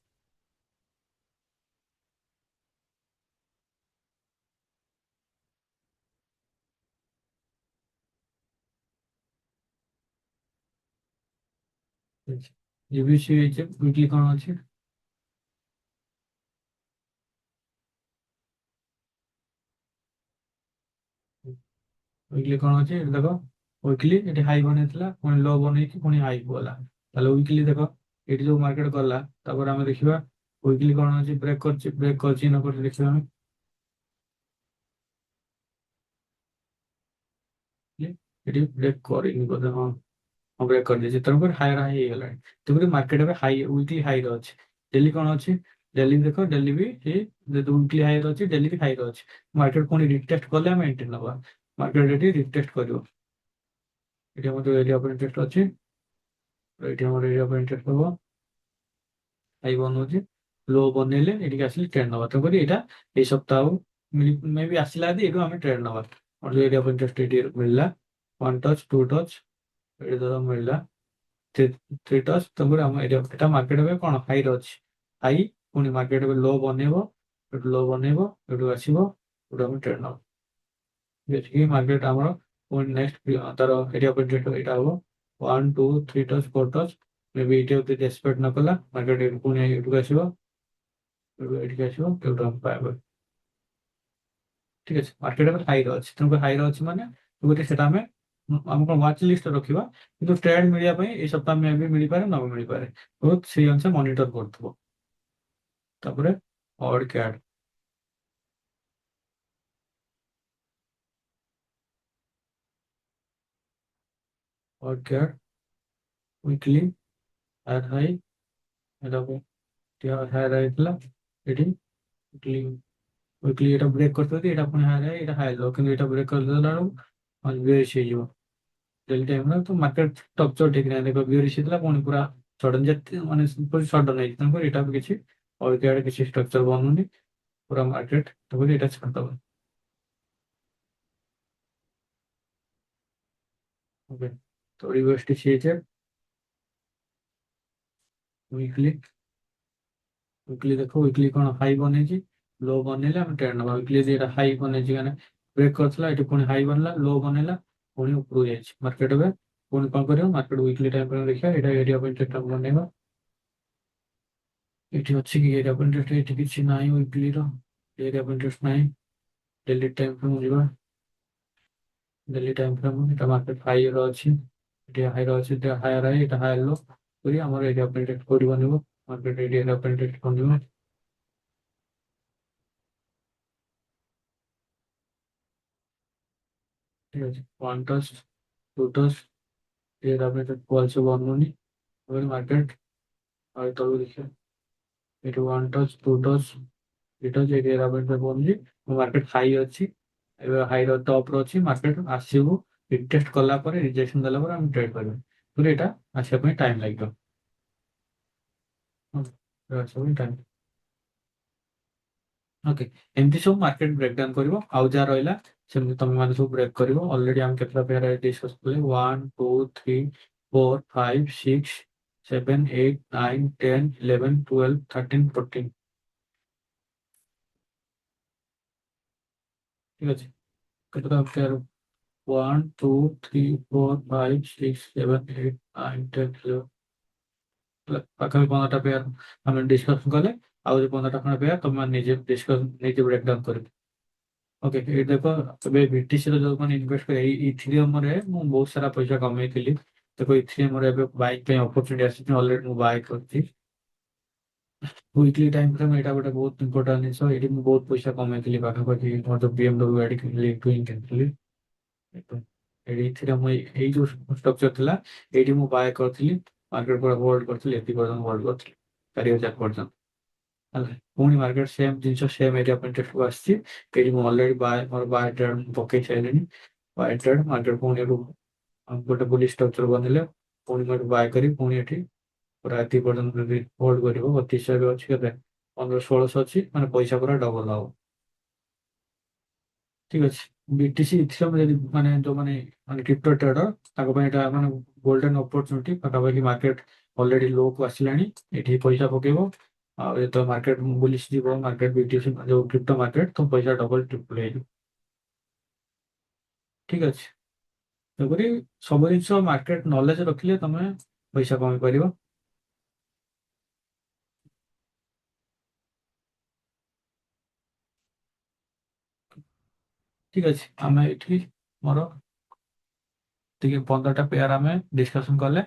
GBCHF ୱିକଲି କଣ ଅଛି, ୱିକଲି କଣ ଅଛି ଏଠି ଦେଖ, ୱିକଲି ଏଠି ହାଇ ବନେଇଥିଲା, ପୁଣି ଲୋ ବନେଇକି ପୁଣି ହାଇ ଗଲା, ତାହେଲେ ୱିକଲି ଦେଖ ଏଠି ଯୋଉ ମାର୍କେଟ ଗଲା, ତାପରେ ଆମେ ଦେଖିବା ୱିକଲି କଣ ଅଛି, ବ୍ରେକ୍ କରିଛି ନ କରିଛି ଦେଖିବା ଆମେ, ଏଠି ବ୍ରେକ୍ କରିନି ବୋଧେ, ହଁ ହଁ ବ୍ରେକ୍ କରିଦେଇଛି, ତେଣୁକରି ହାୟର ହାଇ ହେଇଗଲାଣି, ତେଣୁକରି ମାର୍କେଟ ଏବେ ହାଇ ୱିକଲି ହାଇରେ ଅଛି, ଡେଲି କଣ ଅଛି, ଡେଲି ଦେଖ ଡେଲି ବି ସେ ଯଦି ୱିକଲି ହାଇର ଅଛି ଡେଲି ବି ହାଇର ଅଛି। ମାର୍କେଟ ପୁଣି ରିଟେଷ୍ଟ କଲେ ଆମେ ଏଣ୍ଟ୍ରି ନବା। ମାର୍କେଟ ଏଠି ରିଟେଷ୍ଟ କରିବ। ଏଠି ଆମର ଏରିଆ ଅଫ ଇଣ୍ଟରେଷ୍ଟ ଅଛି। ଏଠି ଆମର ଏରିଆ ଅଫ ଇଣ୍ଟରେଷ୍ଟ ହବ ହାଇ ବନଉଛି। ଲୋ ବନେଇଲେ ଏଠିକି ଆସିଲେ ଟ୍ରେଣ୍ଡ ନବା। ତେଣୁକରି ଏଇଟା ଏଇ ସପ୍ତାହ ମେ ବି ଆସିଲା ଯଦି ଏଇଠୁ ଆମେ ଟ୍ରେଣ୍ଡ ନବା। ଆମର ଯୋଉ ଏରିଆ ଅଫ ଇଣ୍ଟରେଷ୍ଟ ଏଠି ମିଳିଲା, ୱାନ୍ ଟଚ୍ ଟୁ ଟଚ୍ ଏଠି ଧର ମିଳିଲା ଥ୍ରୀ ଟଚ୍। ତେଣୁକରି ଆମ ଏରିଆ ଏଟା ମାର୍କେଟ ଏବେ କଣ ହାଇର ଅଛି। ହାଇ ପୁଣି ମାର୍କେଟ ଏବେ ଲୋ ବନେଇବ, ଏଠୁ ଲୋ ବନେଇବ, ଏଠୁ ଆସିବ, ଏଠୁ ଆମେ ଟ୍ରେଣ୍ଡ ନବା। ଯେତିକି ମାର୍କେଟ ଆମର ପୁଣି ନେକ୍ସଟ ତାର ଏରିଆ ଅଫ ଇଣ୍ଟରେଷ୍ଟ ଏଇଟା ହବ one two three touch four touch. Maybe ଏଇଟା ଯଦି ରେସ୍ପେକ୍ଟ ନ କଲା ମାର୍କେଟ ପୁଣି ଏଠୁକୁ ଆସିବ, ଏଠିକି ଆସିବ, ଏଠୁ ଆମେ ପାଇବା। ଠିକ ଅଛି, ମାର୍କେଟ ଏବେ ହାଇର ଅଛି। ତେଣୁ ହାଇର ଅଛି ମାନେ ଗୋଟେ ସେଟା ଆମେ ଆମେ କଣ ୱାଚ୍ ଲିଷ୍ଟ ରଖିବା। କିନ୍ତୁ ଟ୍ରେଣ୍ଡ ମିଳିବା ପାଇଁ ଏଇ ସପ୍ତାହ ମେ ବି ମିଳିପାରେ ନ ମିଳିପାରେ। ବହୁତ ସେଇ ଅନୁସାରେ ମନିଟର କରୁଥିବ। ତାପରେ ଅଡ୍ କ୍ୟାଡ୍ ଅଡ୍ କ୍ୟାଡ୍ ୱିକଲି ହାୟର ହାଇ ଏଟାକୁ ହାୟର ହେଇଥିଲା ଏଠି ୱିକଲି ୱିକଲି ଏଟା ବ୍ରେକ୍ କରିଥିବ ଏଇଟା ପୁଣି ହାୟର ହାଇ ଏଇଟା ହାଇ लो। କିନ୍ତୁ ଏଇଟା ବ୍ରେକ୍ କରିଦେଲା ବେଳକୁ ବେଶ ହେଇଯିବ ଡେଲି ଟାଇମରେ। ତ ମାର୍କେଟ ଷ୍ଟ୍ରକ୍ଚର ଠିକ ନାହିଁ। ଦେଖ ବିୟରିଶ ହେଇଥିଲା ପୁଣି ପୁରା ସଡନ ଯେତେ ମାନେ ସଡନ ହେଇଛି। ତେଣୁକରି ଏଇଟା ବି କିଛି ଅଲଗା ଆଡେ କିଛି ଷ୍ଟ୍ରକ୍ଚର ବନୁନି ପୁରା ମାର୍କେଟ। ତେଣୁକରି ଏଇଟା ଛାଡ଼ିଦବା। ओके, तो यूएसटी सीएचएफ वीकली वीकली देखो वीकली कौन हाई बनेची लो बनेला हम ट्रेंड नबा। वीकली जे हाई बनेची गाने ब्रेक करथला एटी पुणी हाई बनला लो बनेला पुणी ऊपर जाइछ मार्केट में। पुणी कौन करियो मार्केट वीकली टाइम फ्रेम देखिया एटा एरिया ऑफ इंटरेस्ट हम बनेबा। एटी अछि कि एरिया ऑफ इंटरेस्ट एटी किछि नाही वीकली रो एरिया ऑफ इंटरेस्ट नाही। डेली टाइम फ्रेम जिबा डेली टाइम फ्रेम एटा मार्केट हाई रो अछि एटी हाई रो अछि एटा हायर हाई एटा हायर लो करी हमर एरिया ऑफ इंटरेस्ट कोड बनेबो। मार्केट एरिया ऑफ इंटरेस्ट बनेबो। ঠিক আছে ওয়ান টাচ টু টাচ এর আপনি একটা কোয়ালসে বন্ধনী এবার মার্কেট আর তবে দেখে এটা ওয়ান টাচ টু টাচ এটা হচ্ছে এর আপনি একটা বন্ধনী মার্কেট হাই ଅଛି ଏବେ ହାଇର ଟପ୍ର ଅଛି। ମାର୍କେଟ ଆସିବୁ ରିଟେଷ୍ଟ କଲା ପରେ ରିଜେକ୍ସନ ଦେଲା ପରେ ଆମେ ଟ୍ରେଡ୍ କରିବୁ। ପୁରା ଏଇଟା ଆସିବା ପାଇଁ ଟାଇମ୍ ଲାଗିବ। ଆସିବା ପାଇଁ ଟାଇମ୍ ଓକେ। ଏମିତି ସବୁ ମାର୍କେଟ ବ୍ରେକଡାଉନ କରିବ। ଆଉ ଯାହା ରହିଲା ସେମିତି ତମେ ମାନେ ସବୁ ବ୍ରେକ୍ କରିବ। ଅଲରେଡି ଆମେ କେତେଟା ପେୟାର ଡିସ୍କସ୍ କଲେ one two three four five six seven eight nine ten eleven twelve thirteen fourteen. ଠିକ ଅଛି, କେତେଟା pair one two three four five six seven eight nine ten eleven ପାଖାପାଖି 15ଟା ପେୟାର ଆମେ ଡିସ୍କସନ୍ କଲେ। ଆଉ ଯୋଉ 15ଟା ଖଣ୍ଡେ ପେୟାର ତମେ ନିଜେ ଡିସ୍କସ୍ ନିଜେ ବ୍ରେକଡାଉନ କରିବ। ଓକେ, ଏଇଠି ଦେଖ ଏବେ ବିଟିସିର ଯୋଉମାନେ ଇନଭେଷ୍ଟ করে এই ଇଥିରିୟମରେ ମୁଁ ବହୁତ ସାରା ପଇସା କମେଇଥିଲି। ଦେଖ ଇଥିରିୟମରେ ଏବେ ବାଇକ୍ ପାଇଁ ଅପରଚୁନିଟି ଆସିଛି ଅଲରେଡି ମୁଁ ବାଇ କରିଛି। ୱିକଲି ଟାଇମ୍ ଫ୍ରେମ୍ ଏଇଟା ଗୋଟେ ବହୁତ ଇମ୍ପୋର୍ଟାଣ୍ଟ ଜିନିଷ। ଏଇଠି ମୁଁ ବହୁତ ପଇସା କମେଇଥିଲି ପାଖାପାଖି ମୋର ଯୋଉ BMW ଗାଡି କିଣିଲି ଟୁଇନ୍ କିଣିଥିଲି। ଏଇଠି ଇଥିରିୟମ ଏଇ ଯୋଉ ଷ୍ଟ୍ରକ୍ଚର ଥିଲା ଏଇଠି ମୁଁ ବାଇ କରିଥିଲି। ମାର୍କେଟ ପୁରା ହୋଲ୍ଡ କରିଥିଲି ଏତିକି ପର୍ଯ୍ୟନ୍ତ ହୋଲ୍ଡ କରିଥିଲି 4,000 ପର୍ଯ୍ୟନ୍ତ ହେଲା। ପୁଣି ମାର୍କେଟ ସେମ୍ ଜିନିଷ ସେମ୍ ଏରିଆ ପାଇଁ କୁ ଆସିଛି। ଏଇଠି ମୁଁ ଅଲରେଡି ବାଏ ମୋର ବାଏ ଟ୍ରେଡ୍ ପକେଇ ସାରିଲିଣି। ବାଏ ଟ୍ରେଡ୍ ମାର୍କେଟ ପୁଣି ଏଠୁ ଗୋଟେ ବୁଲି ଷ୍ଟ୍ରକ୍ଚର ବନେଇଲେ ପୁଣି ମୁଁ ଏଠୁ ବାଏ କରି ପୁଣି ଏଠି ପୁରା ଏତିକି ପର୍ଯ୍ୟନ୍ତ ଯଦି ହୋଲ୍ଡ କରିବ 3200 ଏବେ ଅଛି କେତେ 1500-1600 ଅଛି ମାନେ ପଇସା ପୁରା ଡବଲ ହବ। ଠିକ ଅଛି, ବିଟିସି ଇଥିରିୟମ ଯଦି ମାନେ ଯୋଉମାନେ ମାନେ କ୍ରିପ୍ଟୋ ଟ୍ରେଡର ତାଙ୍କ ପାଇଁ ଏଟା ମାନେ ଗୋଲ୍ଡେନ ଅପରଚୁନିଟି। ପାଖାପାଖି ମାର୍କେଟ ଅଲରେଡି ଲୋ କୁ ଆସିଲାଣି ଏଠି ପଇସା ପକେଇବ। ଆଉ ଯେତେବେଳେ ମାର୍କେଟ ବୁଲିଶ ଯିବ ମାର୍କେଟ ବିଟିସି ଯୋଉ କ୍ରିପ୍ଟୋ ମାର୍କେଟ ତ ପଇସା ଡବଲ ଟ୍ରିପଲ ହେଇଯିବ। ଠିକ ଅଛି, ତେଣୁକରି ସବୁ ଜିନିଷ ମାର୍କେଟ ନଲେଜ ରଖିଲେ ତମେ ପଇସା କମେଇ ପାରିବ। ଠିକ ଅଛି, ଆମେ ଏଠି ମୋର ଟିକେ 15ଟା ପେୟାର ଆମେ ଡିସ୍କସନ କଲେ।